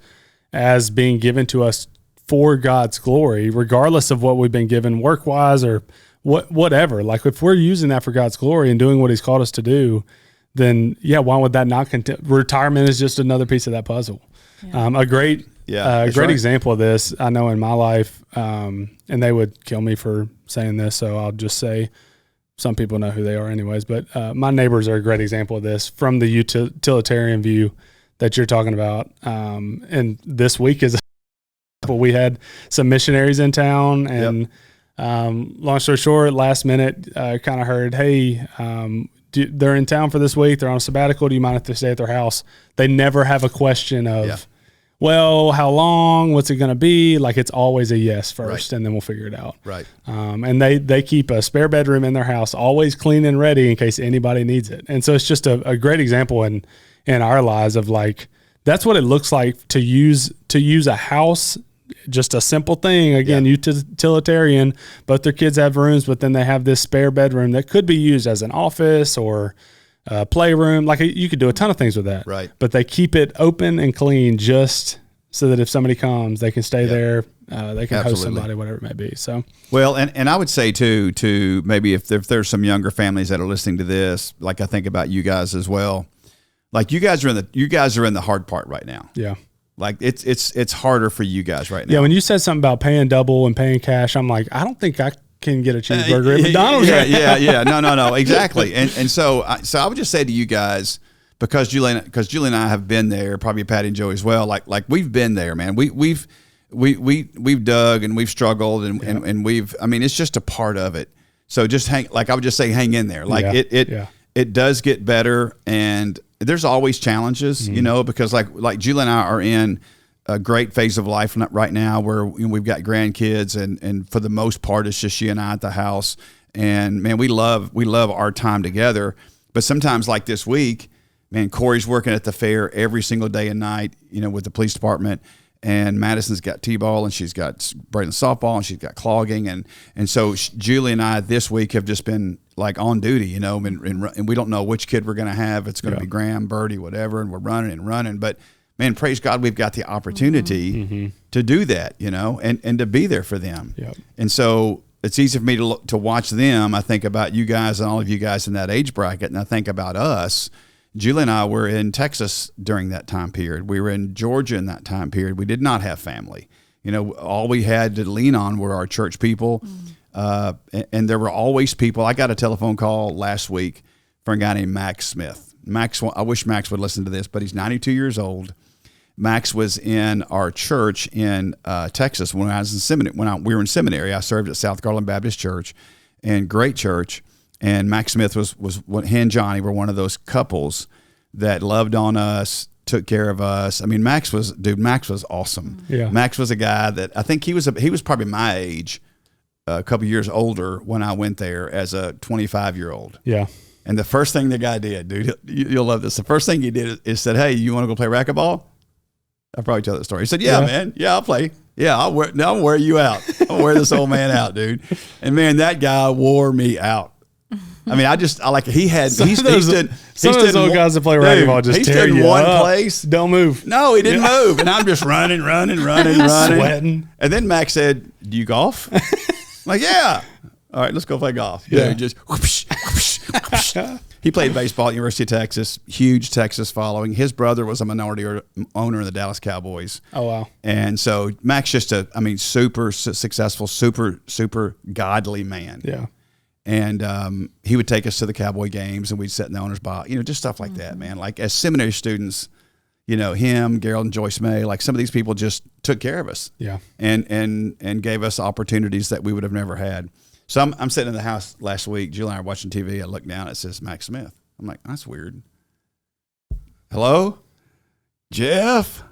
as being given to us for God's glory, regardless of what we've been given work-wise or whatever, like if we're using that for God's glory and doing what he's called us to do, then why would that not continue? Retirement is just another piece of that puzzle. Yeah. A great example of this, I know in my life, and they would kill me for saying this, so I'll just say some people know who they are anyways, but my neighbors are a great example of this from the utilitarian view that you're talking about. And this week is we had some missionaries in town, and long story short, last minute, kind of heard, hey, they're in town for this week. They're on a sabbatical. Do you mind if they stay at their house? They never have a question of, well, how long? What's it going to be? Like, it's always a yes first, and then we'll figure it out. Right. And they keep a spare bedroom in their house, always clean and ready in case anybody needs it. And so it's just a great example in our lives of, like, that's what it looks like to use a house just a simple thing. Again, utilitarian. Both their kids have rooms, but then they have this spare bedroom that could be used as an office or a playroom. Like you could do a ton of things with that.
Right.
But they keep it open and clean just so that if somebody comes, they can stay there. They can host somebody, whatever it may be. So,
well, and I would say too, maybe if there's some younger families that are listening to this, like I think about you guys as well. Like you guys are in the hard part right now.
Yeah.
Like it's harder for you guys right now.
Yeah. When you said something about paying double and paying cash, I'm like, I don't think I can get a cheeseburger at McDonald's.
Yeah. No, exactly. And so I would just say to you guys, because Julie and I have been there, probably Patty and Joey as well. Like we've been there, man. We've dug and we've struggled and we've. I mean, it's just a part of it. So just I would just say, hang in there. Like it does get better, and there's always challenges, because like Julie and I are in a great phase of life right now where we've got grandkids, and for the most part, it's just she and I at the house. And man, we love our time together. But sometimes, like this week, man, Corey's working at the fair every single day and night, with the police department. And Madison's got T-ball, and she's got Braden softball, and she's got clogging. And so Julie and I this week have just been like on duty, and we don't know which kid we're going to have. It's going to be Graham, Birdie, whatever. And we're running. But man, praise God, we've got the opportunity to do that, and to be there for them.
Yep.
And so it's easy for me to watch them. I think about you guys and all of you guys in that age bracket, and I think about us. Julie and I were in Texas during that time period. We were in Georgia in that time period. We did not have family. All we had to lean on were our church people. And there were always people. I got a telephone call last week from a guy named Max Smith. I wish Max would listen to this, but he's 92 years old. Max was in our church in Texas when I was in seminary. We were in seminary, I served at South Garland Baptist Church, and great church. And Max Smith was he and Johnny were one of those couples that loved on us, took care of us. I mean, Max was awesome.
Yeah.
Max was a guy that I think he was probably my age, a couple years older when I went there as a 25-year-old.
Yeah.
And the first thing the guy did, dude, you'll love this. The first thing he did is said, "Hey, you want to go play racquetball?" I'll probably tell that story. He said, "Yeah, man. Yeah, I'll play. Yeah, I'll wear you out. I'll wear this old man out, dude." And man, that guy wore me out. I mean, I like he had. Some of those
old guys that play racquetball just tear you
one
up.
Place.
Don't move.
No, he didn't move, and I'm just running,
sweating.
And then Max said, "Do you golf?" I'm like, "Yeah." All right, let's go play golf.
Yeah.
Dude, just whoosh, whoosh, whoosh. He played baseball at University of Texas. Huge Texas following. His brother was a minority owner of the Dallas Cowboys.
Oh wow!
And so Max just super successful, super godly man.
Yeah.
And he would take us to the Cowboy games, and we'd sit in the owner's box, just stuff like that, man. Like as seminary students, him, Gerald, and Joyce May, like some of these people just took care of us, and gave us opportunities that we would have never had. So I'm sitting in the house last week. Julie and I are watching TV. I look down, it says Max Smith. I'm like, that's weird. Hello, Jeff.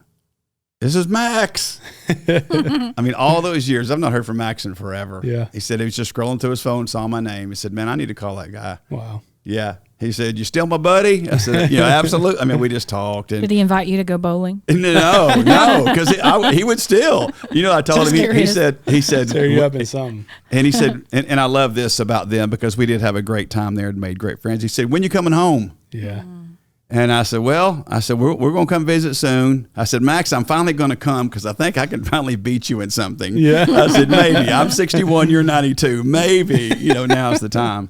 This is Max. I mean, all those years, I've not heard from Max in forever.
Yeah.
He said he was just scrolling through his phone, saw my name. He said, "Man, I need to call that guy."
Wow.
Yeah. He said, "You still my buddy?" I said, absolutely. I mean, we just talked. And
did he invite you to go bowling?
No, because he would still. I told
Just
him, he said,
tear you up in something.
And he said, and I love this about them because we did have a great time there and made great friends. He said, "When you coming home?"
Yeah.
And I said, we're going to come visit soon. I said, "Max, I'm finally going to come because I think I can finally beat you in something."
Yeah.
I said, "Maybe. I'm 61, you're 92. Maybe, now's the time."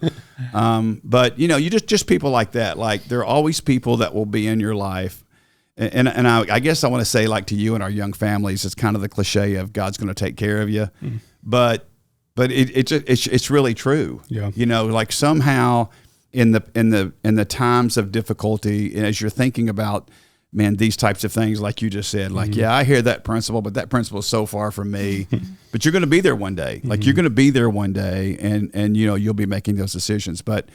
But, you just people like that. Like there are always people that will be in your life. And I guess I want to say like to you and our young families, it's kind of the cliche of God's going to take care of you. But it's really true.
Yeah.
Like somehow in the times of difficulty, and as you're thinking about, man, these types of things, like you just said, like, yeah, I hear that principle, but that principle is so far from me. But you're going to be there one day. Like you're going to be there one day, and you'll be making those decisions. But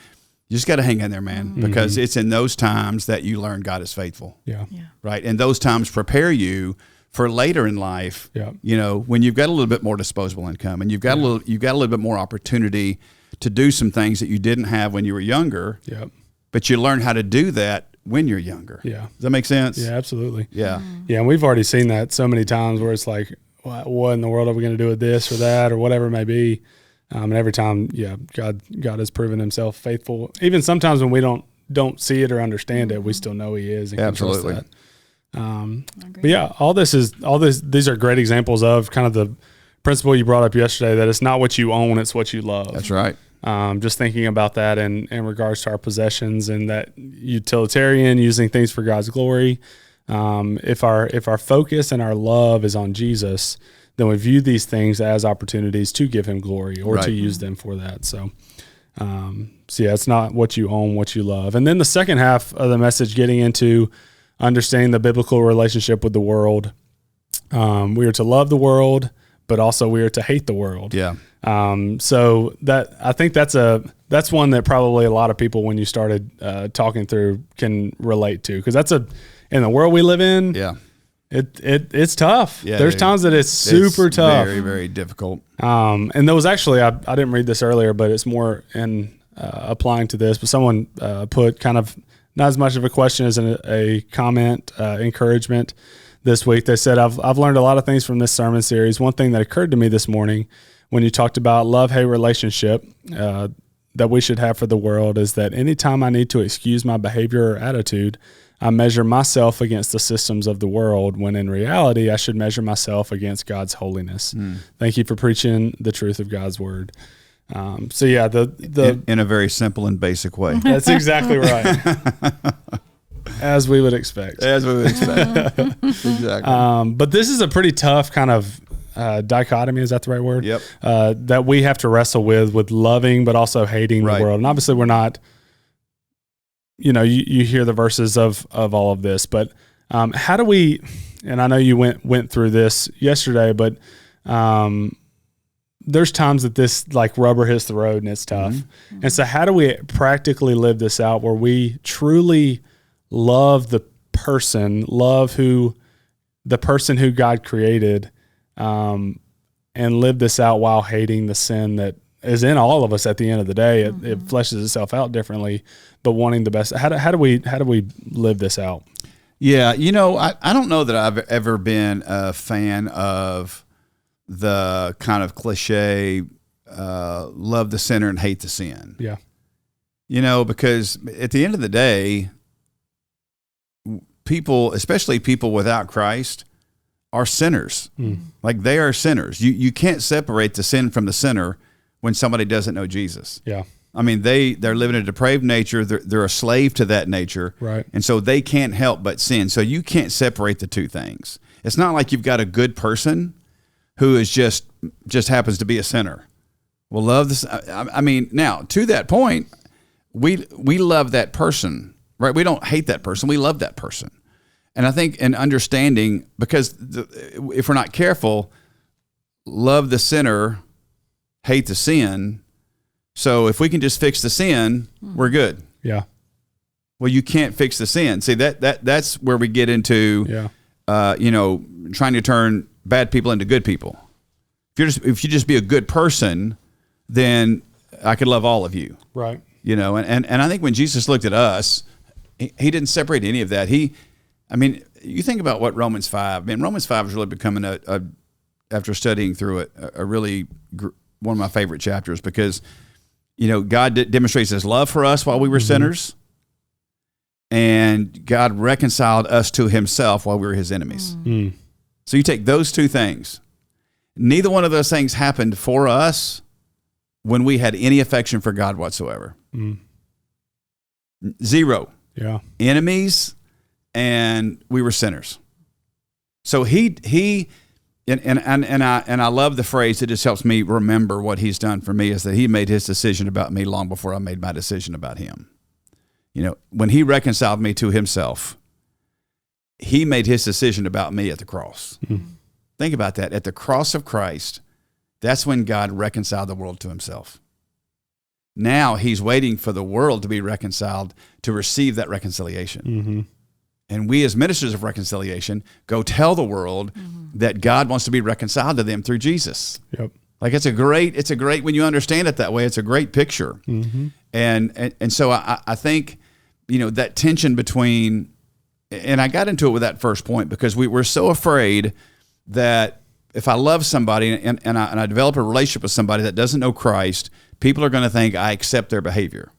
you just got to hang in there, man, because it's in those times that you learn God is faithful.
Yeah.
Right. And those times prepare you for later in life.
Yeah.
When you've got a little bit more disposable income, and you've got a little bit more opportunity to do some things that you didn't have when you were younger.
Yep.
But you learn how to do that when you're younger.
Yeah.
Does that make sense?
Yeah, absolutely.
Yeah.
Yeah, and we've already seen that so many times where it's like, what in the world are we going to do with this or that or whatever it may be. And every time, God has proven himself faithful. Even sometimes when we don't see it or understand it, we still know he is and can trust that. But these are great examples of kind of the principle you brought up yesterday, that it's not what you own, it's what you love.
That's right.
Just thinking about that in regards to our possessions and that utilitarian, using things for God's glory. If our focus and our love is on Jesus, then we view these things as opportunities to give him glory or to use them for that. So it's not what you own, what you love. And then the second half of the message, getting into understanding the biblical relationship with the world. We are to love the world, but also we are to hate the world.
Yeah.
So that, I think that's one that probably a lot of people, when you started talking through, can relate to, because that's in the world we live in.
Yeah.
It's tough.
Yeah,
There's times that it's super tough.
Very, very difficult.
And there was actually, I didn't read this earlier, but it's more in applying to this, but someone put kind of not as much of a question as a comment, encouragement this week. They said, I've learned a lot of things from this sermon series. One thing that occurred to me this morning when you talked about love-hate relationship that we should have for the world is that anytime I need to excuse my behavior or attitude, I measure myself against the systems of the world, when in reality, I should measure myself against God's holiness. Thank you for preaching the truth of God's word.
In a very simple and basic way.
That's exactly right. As we would expect.
Exactly.
But this is a pretty tough kind of dichotomy. Is that the right word?
Yep.
That we have to wrestle with loving, but also hating the world. And obviously we're not, you hear the verses of all of this, but how do we, and I know you went through this yesterday, but there's times that this like rubber hits the road and it's tough. Mm-hmm. And so how do we practically live this out where we truly love the person who God created, and live this out while hating the sin that is in all of us at the end of the day? It fleshes itself out differently, but wanting the best. How do we live this out?
Yeah. I don't know that I've ever been a fan of the kind of cliche, love the sinner and hate the sin.
Yeah.
Because at the end of the day, people, especially people without Christ, are sinners. Like, they are sinners. You can't separate the sin from the sinner when somebody doesn't know Jesus.
Yeah.
I mean, they're living a depraved nature. They're a slave to that nature.
Right.
And so they can't help but sin. So you can't separate the two things. It's not like you've got a good person who is just happens to be a sinner. Well, love this. I mean, now to that point, we love that person, right? We don't hate that person. We love that person. And I think in understanding, because if we're not careful, love the sinner, hate the sin. So if we can just fix the sin, we're good.
Yeah.
Well, you can't fix the sin. See, that's where we get into, trying to turn bad people into good people. If you just be a good person, then I could love all of you.
Right.
And I think when Jesus looked at us, he didn't separate any of that. You think about what Romans 5. Romans 5 is really becoming after studying through it, a really one of my favorite chapters, because God demonstrates his love for us while we were sinners, and God reconciled us to himself while we were his enemies. So you take those two things. Neither one of those things happened for us when we had any affection for God whatsoever. Zero.
Yeah.
Enemies, and we were sinners. So he and I love the phrase. It just helps me remember what he's done for me, is that he made his decision about me long before I made my decision about him. When he reconciled me to himself, he made his decision about me at the cross. Think about that. At the cross of Christ, that's when God reconciled the world to himself. Now he's waiting for the world to be reconciled to receive that reconciliation. And we, as ministers of reconciliation, go tell the world that God wants to be reconciled to them through Jesus.
Yep.
Like, it's a great, when you understand it that way, it's a great picture. And so I think, that tension between, and I got into it with that first point because we were so afraid that if I love somebody and I develop a relationship with somebody that doesn't know Christ, people are going to think I accept their behavior.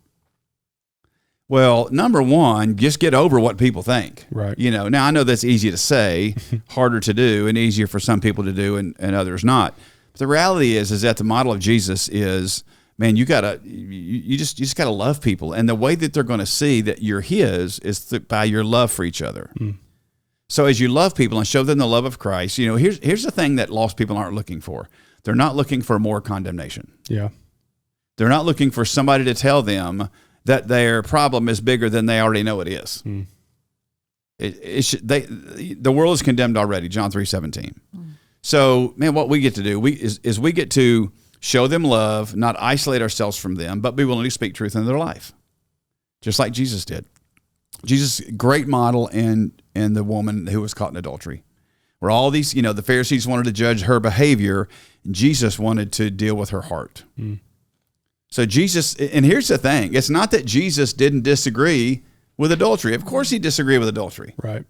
Well, number one, just get over what people think.
Right.
Now I know that's easy to say, harder to do, and easier for some people to do and others not. But the reality is that the model of Jesus is, man, you just gotta love people, and the way that they're going to see that you're His is by your love for each other. So as you love people and show them the love of Christ, here's the thing that lost people aren't looking for. They're not looking for more condemnation.
Yeah.
They're not looking for somebody to tell them that their problem is bigger than they already know it is. The world is condemned already, John 3:17. So, man, what we get to do is we get to show them love, not isolate ourselves from them, but be willing to speak truth in their life, just like Jesus did. Jesus, great model in the woman who was caught in adultery, where all these, the Pharisees wanted to judge her behavior, and Jesus wanted to deal with her heart. So Jesus, and here's the thing, it's not that Jesus didn't disagree with adultery. Of course he disagreed with adultery.
Right.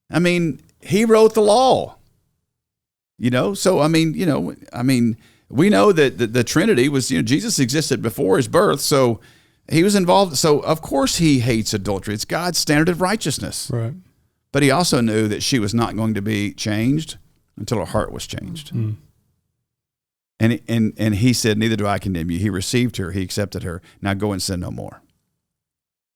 I mean, he wrote the law. So we know that the Trinity was, Jesus existed before his birth, so he was involved. So of course he hates adultery. It's God's standard of righteousness.
Right.
But he also knew that she was not going to be changed until her heart was changed. And he said, neither do I condemn you. He received her. He accepted her. Now go and sin no more.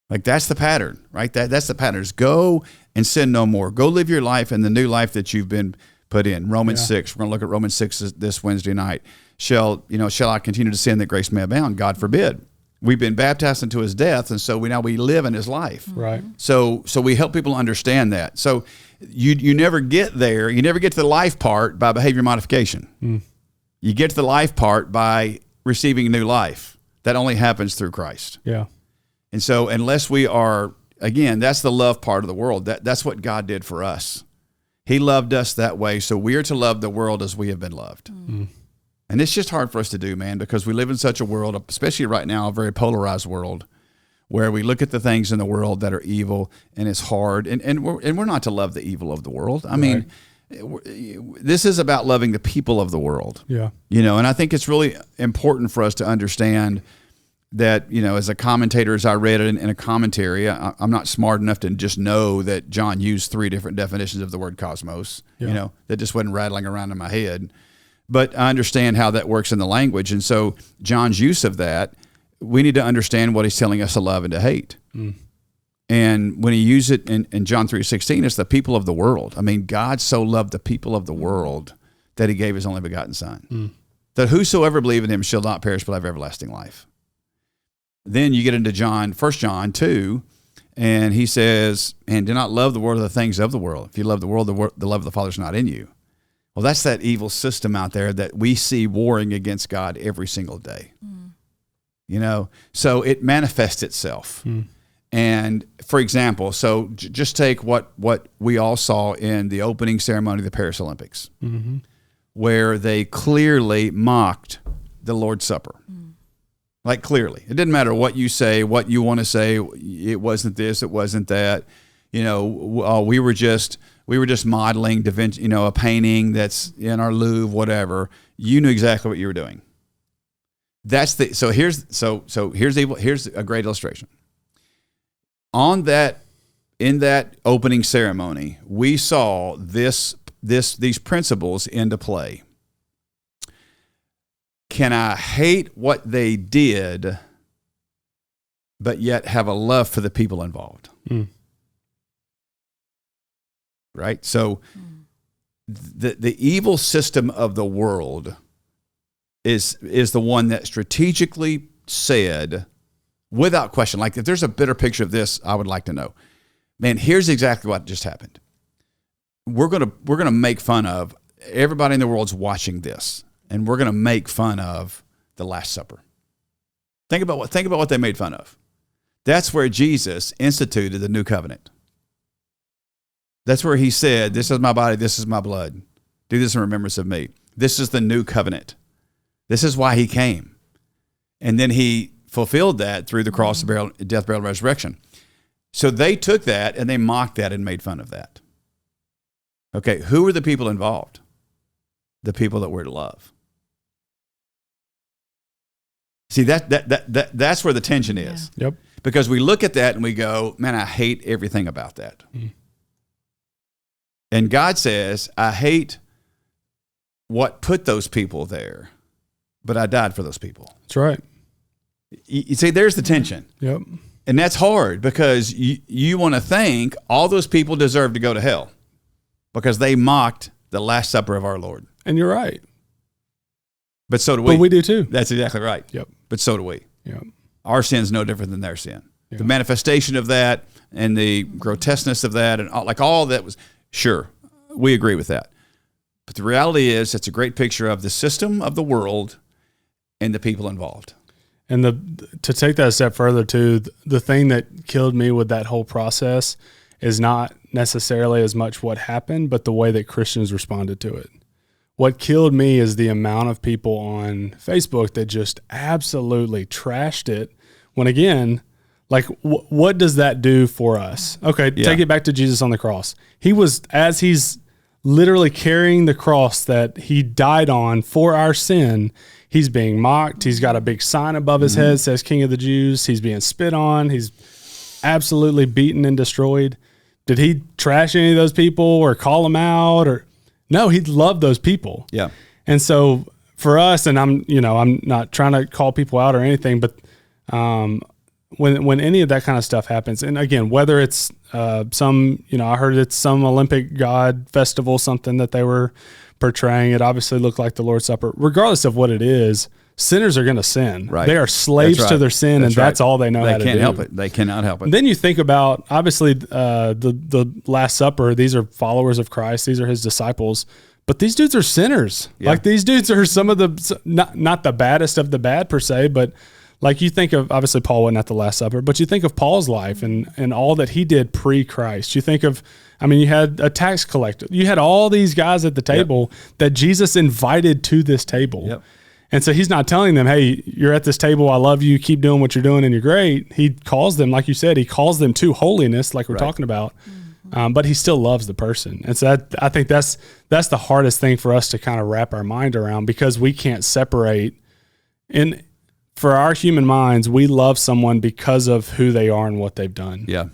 Like that's the pattern, right? That's the pattern is go and sin no more. Go live your life in the new life that you've been put in. Romans 6. We're going to look at Romans 6 this Wednesday night. Shall I continue to sin that grace may abound? God forbid. We've been baptized into his death, and so we live in his life.
Right.
So we help people understand that. So you never get there. You never get to the life part by behavior modification. You get to the life part by receiving new life. That only happens through Christ.
Yeah.
And so unless we are, again, that's the love part of the world. That's what God did for us. He loved us that way, so we are to love the world as we have been loved. And it's just hard for us to do, man, because we live in such a world, especially right now, a very polarized world, where we look at the things in the world that are evil, and it's hard. And we're not to love the evil of the world. I mean, this is about loving the people of the world.
Yeah.
And I think it's really important for us to understand that, as a commentator, as I read it in a commentary, I'm not smart enough to just know that John used 3 different definitions of the word cosmos, that just wasn't rattling around in my head. But I understand how that works in the language. And so John's use of that, we need to understand what he's telling us to love and to hate. And when he used it in John 3:16, it's the people of the world. I mean, God so loved the people of the world that he gave his only begotten son, that whosoever believe in him shall not perish but have everlasting life. Then you get into 1 John 2, and he says, and do not love the world or the things of the world. If you love the world, the love of the Father is not in you. Well, that's that evil system out there that we see warring against God every single day. So it manifests itself. And for example, so just take what we all saw in the opening ceremony of the Paris Olympics, where they clearly mocked the Lord's Supper. Like clearly, it didn't matter what you say, what you want to say. It wasn't this, it wasn't that. We were just modeling Da Vinci, a painting that's in our Louvre, whatever. You knew exactly what you were doing. Here's a great illustration. In that opening ceremony, we saw these principles into play. Can I hate what they did, but yet have a love for the people involved? Right? So the evil system of the world is the one that strategically said, without question, like if there's a better picture of this, I would like to know. Man, here's exactly what just happened. We're gonna make fun of everybody in the world's watching this, and we're gonna make fun of the Last Supper. Think about what they made fun of. That's where Jesus instituted the new covenant. That's where he said, "This is my body, this is my blood. Do this in remembrance of me." This is the new covenant. This is why he came. And then he fulfilled that through the cross, death, burial, and resurrection. So they took that and they mocked that and made fun of that. Okay, who were the people involved? the people that we're to love. See, that's where the tension is.
Yep.
Because we look at that and we go, man, I hate everything about that. Mm. And God says, I hate what put those people there, but I died for those people.
That's right.
You see, there's the tension.
Yep.
And that's hard because you want to think all those people deserve to go to hell because they mocked the Last Supper of our Lord.
And you're right.
But so do we.
But we do too.
That's exactly right.
Yep.
But so do we.
Yep.
Our sin's no different than their sin.
Yep.
The manifestation of that and the grotesqueness of that and all that was, sure, we agree with that. But the reality is it's a great picture of the system of the world and the people involved.
And to take that a step further too, the thing that killed me with that whole process is not necessarily as much what happened, but the way that Christians responded to it. What killed me is the amount of people on Facebook that just absolutely trashed it. When again, like what does that do for us? Okay, take it back to Jesus on the cross. He was, as he's literally carrying the cross that he died on for our sin, he's being mocked. He's got a big sign above his head that says King of the Jews. He's being spit on. He's absolutely beaten and destroyed. Did he trash any of those people or call them out? Or no, he loved those people.
Yeah.
And so for us, and I'm not trying to call people out or anything, but when any of that kind of stuff happens, and again, whether it's I heard it's some Olympic god festival, something that they were portraying, it obviously looked like the Lord's Supper. Regardless of what it is, sinners are going to sin.
Right.
They are slaves to their sin, that's all they know how to do.
They can't help it. They cannot help it.
And then you think about, obviously, the Last Supper, these are followers of Christ. These are his disciples. But these dudes are sinners. Yeah. Like, these dudes are some of the, not the baddest of the bad per se, but like you think of, obviously Paul wasn't at the Last Supper, but you think of Paul's life and all that he did pre-Christ. You think of, you had a tax collector. You had all these guys at the table that Jesus invited to this table. Yep. And so he's not telling them, hey, you're at this table, I love you, keep doing what you're doing, and you're great. He calls them, like you said, he calls them to holiness, like we're talking about. But he still loves the person. And so I think that's the hardest thing for us to kind of wrap our mind around, because we can't separate. For our human minds, we love someone because of who they are and what they've done. Yeah.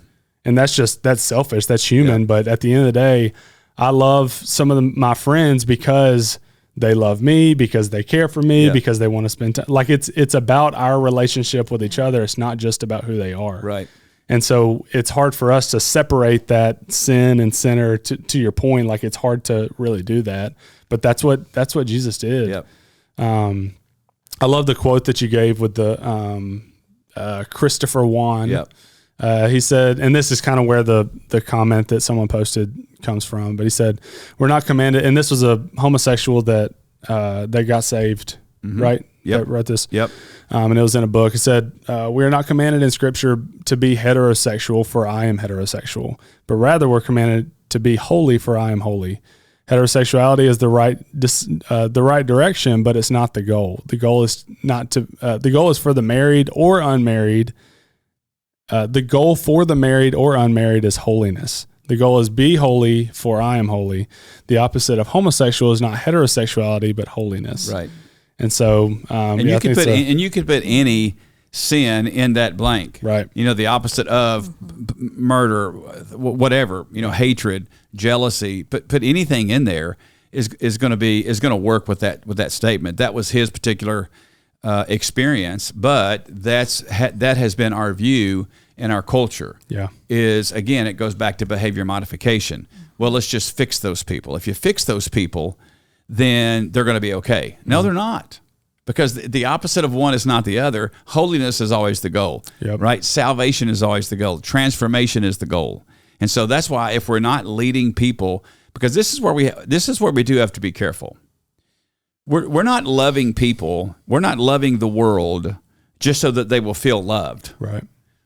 And that's selfish. That's human. Yeah. But at the end of the day, I love some of my friends because they love me, because they care for me, because they want to spend time. Like it's about our relationship with each other. It's not just about who they are. Right. And so it's hard for us to separate that sin and sinner to your point. Like, it's hard to really do that, but that's what Jesus did. Yep. I love the quote that you gave with the Christopher Wan. Yep. He said, and this is kind of where the comment that someone posted comes from, but he said, we're not commanded, and this was a homosexual that got saved, right? Yep. That wrote this. Yep. And it was in a book. It said, we are not commanded in Scripture to be heterosexual, for I am heterosexual, but rather we're commanded to be holy, for I am holy. Heterosexuality is the right direction, but it's not the goal. The goal is the goal is for the married or unmarried. The goal for the married or unmarried is holiness. The goal is be holy, for I am holy. The opposite of homosexual is not heterosexuality, but holiness. Right. And so, you
could put any sin in that blank. Right. The opposite of murder, whatever. Hatred, jealousy. Put anything in there is going to work with that statement. That was his particular experience, but that has been our view in our culture. Yeah. Again, it goes back to behavior modification. Well, let's just fix those people. If you fix those people, then they're going to be okay. No, they're not. Because the opposite of one is not the other. Holiness is always the goal, right? Salvation is always the goal. Transformation is the goal. And so that's why if we're not leading people, because this is where we do have to be careful. We're not loving people. We're not loving the world just so that they will feel loved. Right.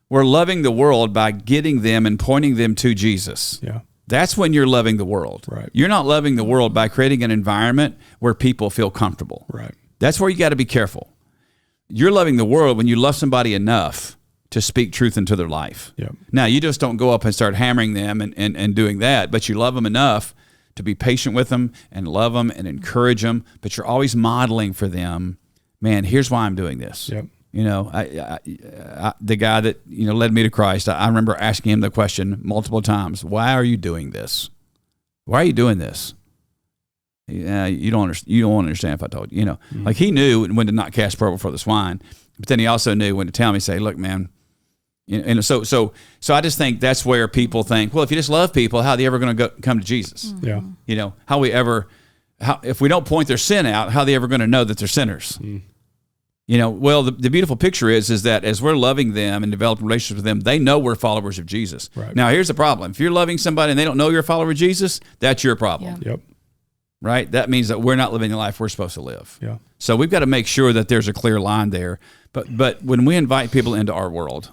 We're loving the world by getting them and pointing them to Jesus. Yeah. That's when you're loving the world. Right. You're not loving the world by creating an environment where people feel comfortable. Right. That's where you got to be careful. You're loving the world when you love somebody enough to speak truth into their life. Yep. Now, you just don't go up and start hammering them and doing that, but you love them enough to be patient with them and love them and encourage them, but you're always modeling for them, man, here's why I'm doing this.
Yep.
You know, the guy that, you know, led me to Christ, I remember asking him the question multiple times, why are you doing this? Why are you doing this? You don't understand if I told you, you know. Like he knew when to not cast pearl before the swine, but then he also knew when to tell me, say, look, man, you know, and so I just think that's where people think, well, if you just love people, how are they ever going to come to Jesus?
Yeah.
You know, if we don't point their sin out, how are they ever going to know that they're sinners? You know, well, the beautiful picture is that as we're loving them and developing relationships with them, they know we're followers of Jesus.
Right.
Now, here's the problem. If you're loving somebody and they don't know you're a follower of Jesus, that's your problem.
Yeah.
Yep.
Right? That means that we're not living the life we're supposed to live.
Yeah.
So we've got to make sure that there's a clear line there. But when we invite people into our world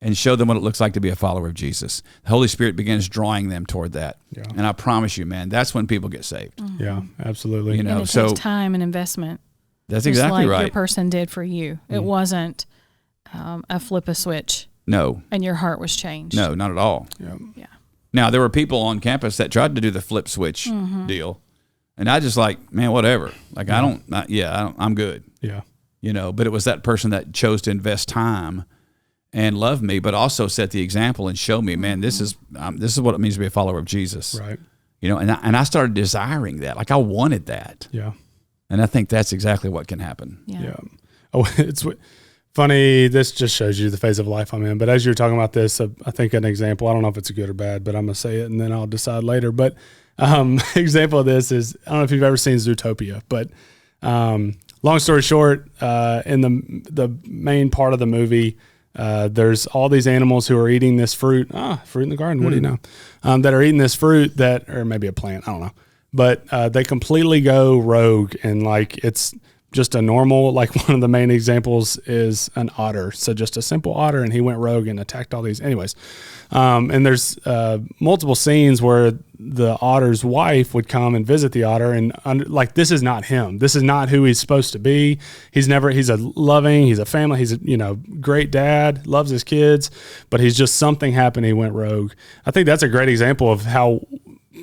and show them what it looks like to be a follower of Jesus, the Holy Spirit begins drawing them toward that.
Yeah.
And I promise you, man, that's when people get saved.
Yeah, absolutely.
You know,
And it
so
takes time and investment.
that's
Just
exactly
like
right.
your person did for you. It wasn't a flip a switch
No,
and your heart was changed.
no, not at all.
Yeah.
Yeah.
Now, there were people on campus that tried to do the flip switch deal. And I just like, man, whatever. Like, I'm good.
Yeah.
You know, but it was that person that chose to invest time and love me, but also set the example and show me, man, this is what it means to be a follower of Jesus.
Right.
You know, and I started desiring that. Like I wanted that.
Yeah.
And I think that's exactly what can happen.
Yeah.
Yeah. Oh, it's funny. This just shows you the phase of life I'm in. But as you're talking about this, I think an example, I don't know if it's good or bad, but I'm going to say it and then I'll decide later. But example of this is, I don't know if you've ever seen Zootopia, but long story short, in the main part of the movie, there's all these animals who are eating this fruit. Fruit in the garden. What do you know? That are eating this fruit or maybe a plant. I don't know. But they completely go rogue, and like it's just a normal, like one of the main examples is an otter. So just a simple otter, and he went rogue and attacked all these. Anyways, and there's multiple scenes where the otter's wife would come and visit the otter, and like this is not him. This is not who he's supposed to be. He's a loving, he's a family, he's a great dad, loves his kids, but he's just something happened. He went rogue. I think that's a great example of how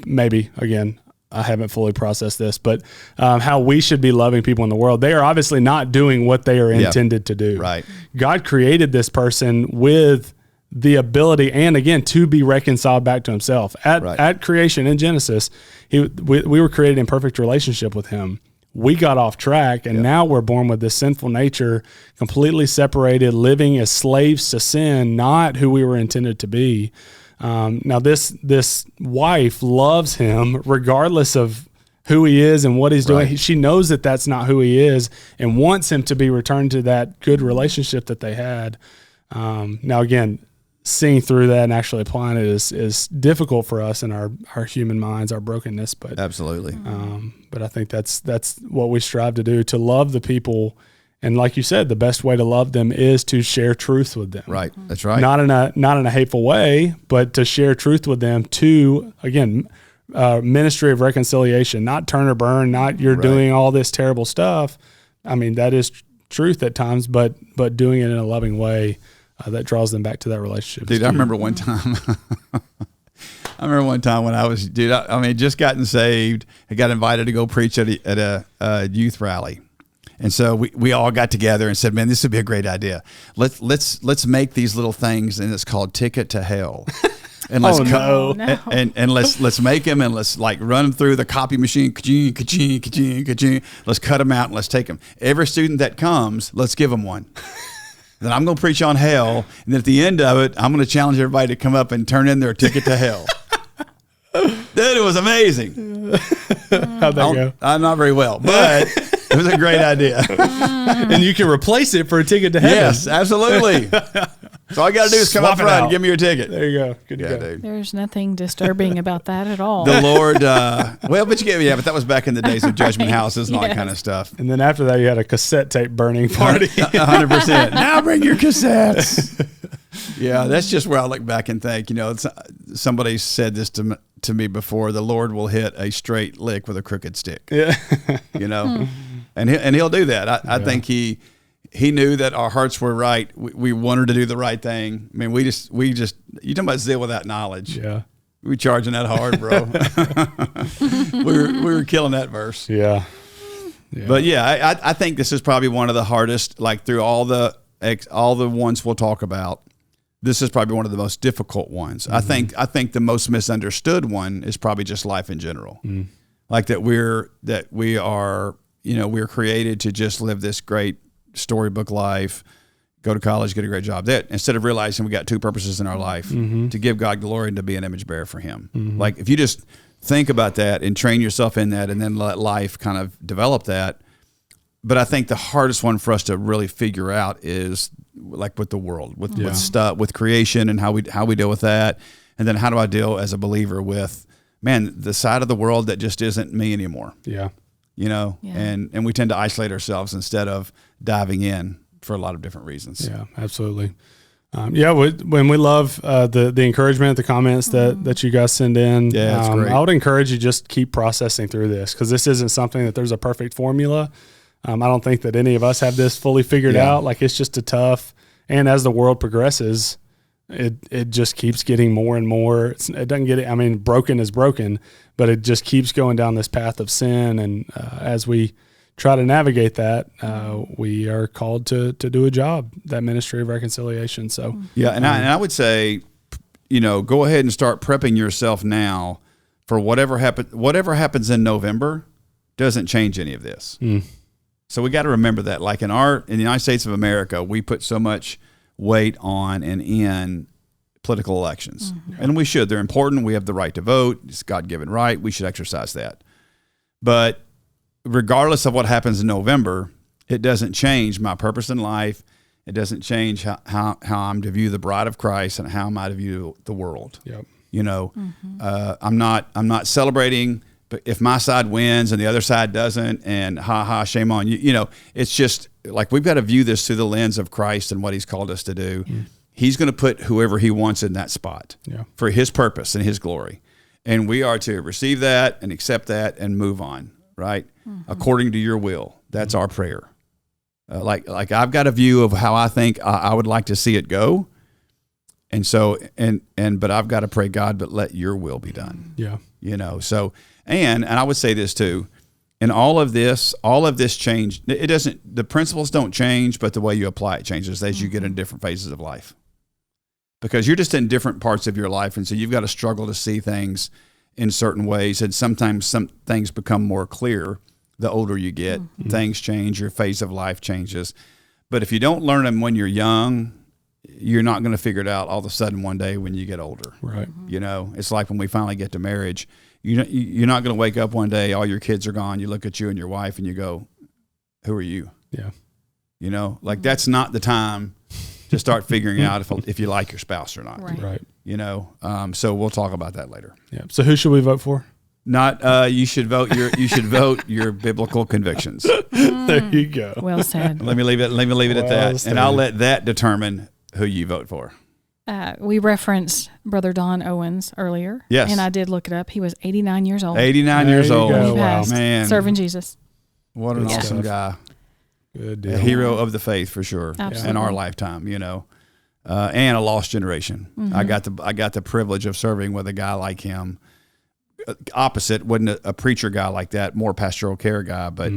maybe again. I haven't fully processed this, but how we should be loving people in the world. They are obviously not doing what they are intended to do.
Right.
God created this person with the ability, and again, to be reconciled back to himself. At creation in Genesis, we were created in perfect relationship with him. We got off track, and now we're born with this sinful nature, completely separated, living as slaves to sin, not who we were intended to be. Now this wife loves him regardless of who he is and what he's doing.
Right.
She knows that that's not who he is and wants him to be returned to that good relationship that they had. Now again, seeing through that and actually applying it is difficult for us in our human minds, our brokenness, but
Absolutely.
but I think that's what we strive to do, to love the people. And like you said, the best way to love them is to share truth with them.
Right. That's right.
Not in a hateful way, but to share truth with them to, again, ministry of reconciliation, not turn or burn, not you're doing all this terrible stuff. I mean, that is truth at times, but doing it in a loving way that draws them back to that relationship.
Dude, I remember one time. When I was, just gotten saved. I got invited to go preach at a youth rally. And so we all got together and said, man, this would be a great idea. Let's make these little things, and it's called Ticket to Hell. And let's and let's make them, and let's like run them through the copy machine. Ka-ching, ka-ching, ka-ching, ka-ching. Let's cut them out and let's take them. Every student that comes, let's give them one. Then I'm going to preach on hell, and then at the end of it, I'm going to challenge everybody to come up and turn in their ticket to hell. Dude, it was amazing.
How'd that go?
Not very well, but it was a great idea.
And you can replace it for a ticket to heaven.
Yes, absolutely. So all you got to do is come up
Swap it
front and
out.
give me your ticket.
There you go. Good to
Yeah,
go.
dude.
There's nothing disturbing about that at all.
The Lord, but that was back in the days of judgment houses and all that kind of stuff.
And then after that, you had a cassette tape burning party.
100%. Now bring your cassettes. Yeah, that's just where I look back and think, somebody said this to me before: the Lord will hit a straight lick with a crooked stick.
Yeah.
And he'll do that. I think he knew that our hearts were right. We wanted to do the right thing. I mean, we just you talking about zeal without knowledge.
Yeah.
We charging that hard, bro. we were killing that verse.
Yeah.
But yeah, I think this is probably one of the hardest, like through all the ones we'll talk about. This is probably one of the most difficult ones. Mm-hmm. I think the most misunderstood one is probably just life in general. Mm. Like that we are, we're created to just live this great storybook life, go to college, get a great job. That instead of realizing we got two purposes in our life, mm-hmm. to give God glory and to be an image bearer for Him. Mm-hmm. Like if you just think about that and train yourself in that, and then let life kind of develop that. But I think the hardest one for us to really figure out is like with the world, with stuff, with creation, and how we deal with that, and then how do I deal as a believer with, man, the side of the world that just isn't me anymore.
Yeah,
and we tend to isolate ourselves instead of diving in for a lot of different reasons.
Yeah, absolutely. When we love the encouragement, the comments that you guys send in.
Yeah, it's great.
I would encourage you just keep processing through this, because this isn't something that there's a perfect formula. I don't think that any of us have this fully figured out. Like it's just a tough, and as the world progresses, it just keeps getting more and more. It doesn't get it. I mean, broken is broken, but it just keeps going down this path of sin. And as we try to navigate that, we are called to do a job, that ministry of reconciliation. So
and I would say, go ahead and start prepping yourself now for whatever happens in November doesn't change any of this. So we got to remember that, like in the United States of America, we put so much weight on and in political elections, and we should. They're important. We have the right to vote. It's a God-given right. We should exercise that. But regardless of what happens in November, it doesn't change my purpose in life. It doesn't change how I'm to view the bride of Christ and how I'm to view the world.
Yep.
I'm not celebrating. But if my side wins and the other side doesn't, and shame on you, it's just like we've got to view this through the lens of Christ and what He's called us to do. He's going to put whoever He wants in that spot for His purpose and His glory. And we are to receive that and accept that and move on, right? According to your will. That's our prayer. Like I've got a view of how I think I would like to see it go. And so, but I've got to pray, God, but let your will be done.
Yeah.
So, and I would say this too, in all of this change, the principles don't change, but the way you apply it changes as you get in different phases of life, because you're just in different parts of your life. And so you've got to struggle to see things in certain ways. And sometimes some things become more clear the older you get. Things change, your phase of life changes. But if you don't learn them when you're young, you're not going to figure it out all of a sudden one day when you get older.
Right.
It's like when we finally get to marriage, you're not going to wake up one day, all your kids are gone. You look at you and your wife and you go, who are you?
Yeah.
That's not the time to start figuring out if you like your spouse or not.
Right.
So we'll talk about that later.
Yeah. So who should we vote for?
Not you should vote your biblical convictions.
There you go.
Well said.
Let me leave it at that.
Stated.
And I'll let that determine who you vote for.
We referenced Brother Don Owens earlier.
Yes.
And I did look it up. He was 89 years old.
89 years old.
Go.
He passed,
Man.
serving Jesus.
What an awesome guy.
Good deal.
A hero of the faith for sure.
Absolutely.
In our lifetime, and a lost generation. I got the privilege of serving with a guy like him. Opposite, wasn't a preacher guy like that, more pastoral care guy, but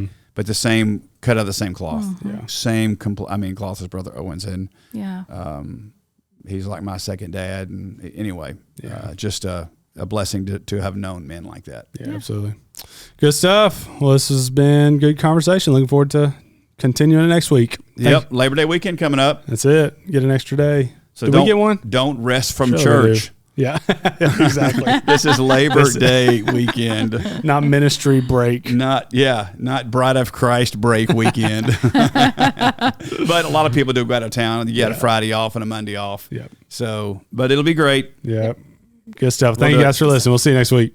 the same, cut out of the same cloth. Same cloth as Brother Owens. And he's like my second dad. And anyway, just a blessing to have known men like that.
Yeah, absolutely. Good stuff. Well, this has been good conversation. Looking forward to continuing it next week.
Labor Day weekend coming up.
That's it. Get an extra day.
So
Did we get one?
Don't rest from
Sure
church.
Yeah, exactly.
This is Labor Day weekend.
Not ministry break.
Not Bride of Christ break weekend. But a lot of people do go out of town. You got a Friday off and a Monday off.
Yep.
So, but it'll be great.
Yep. Good stuff. Thank you guys for listening. We'll see you next week.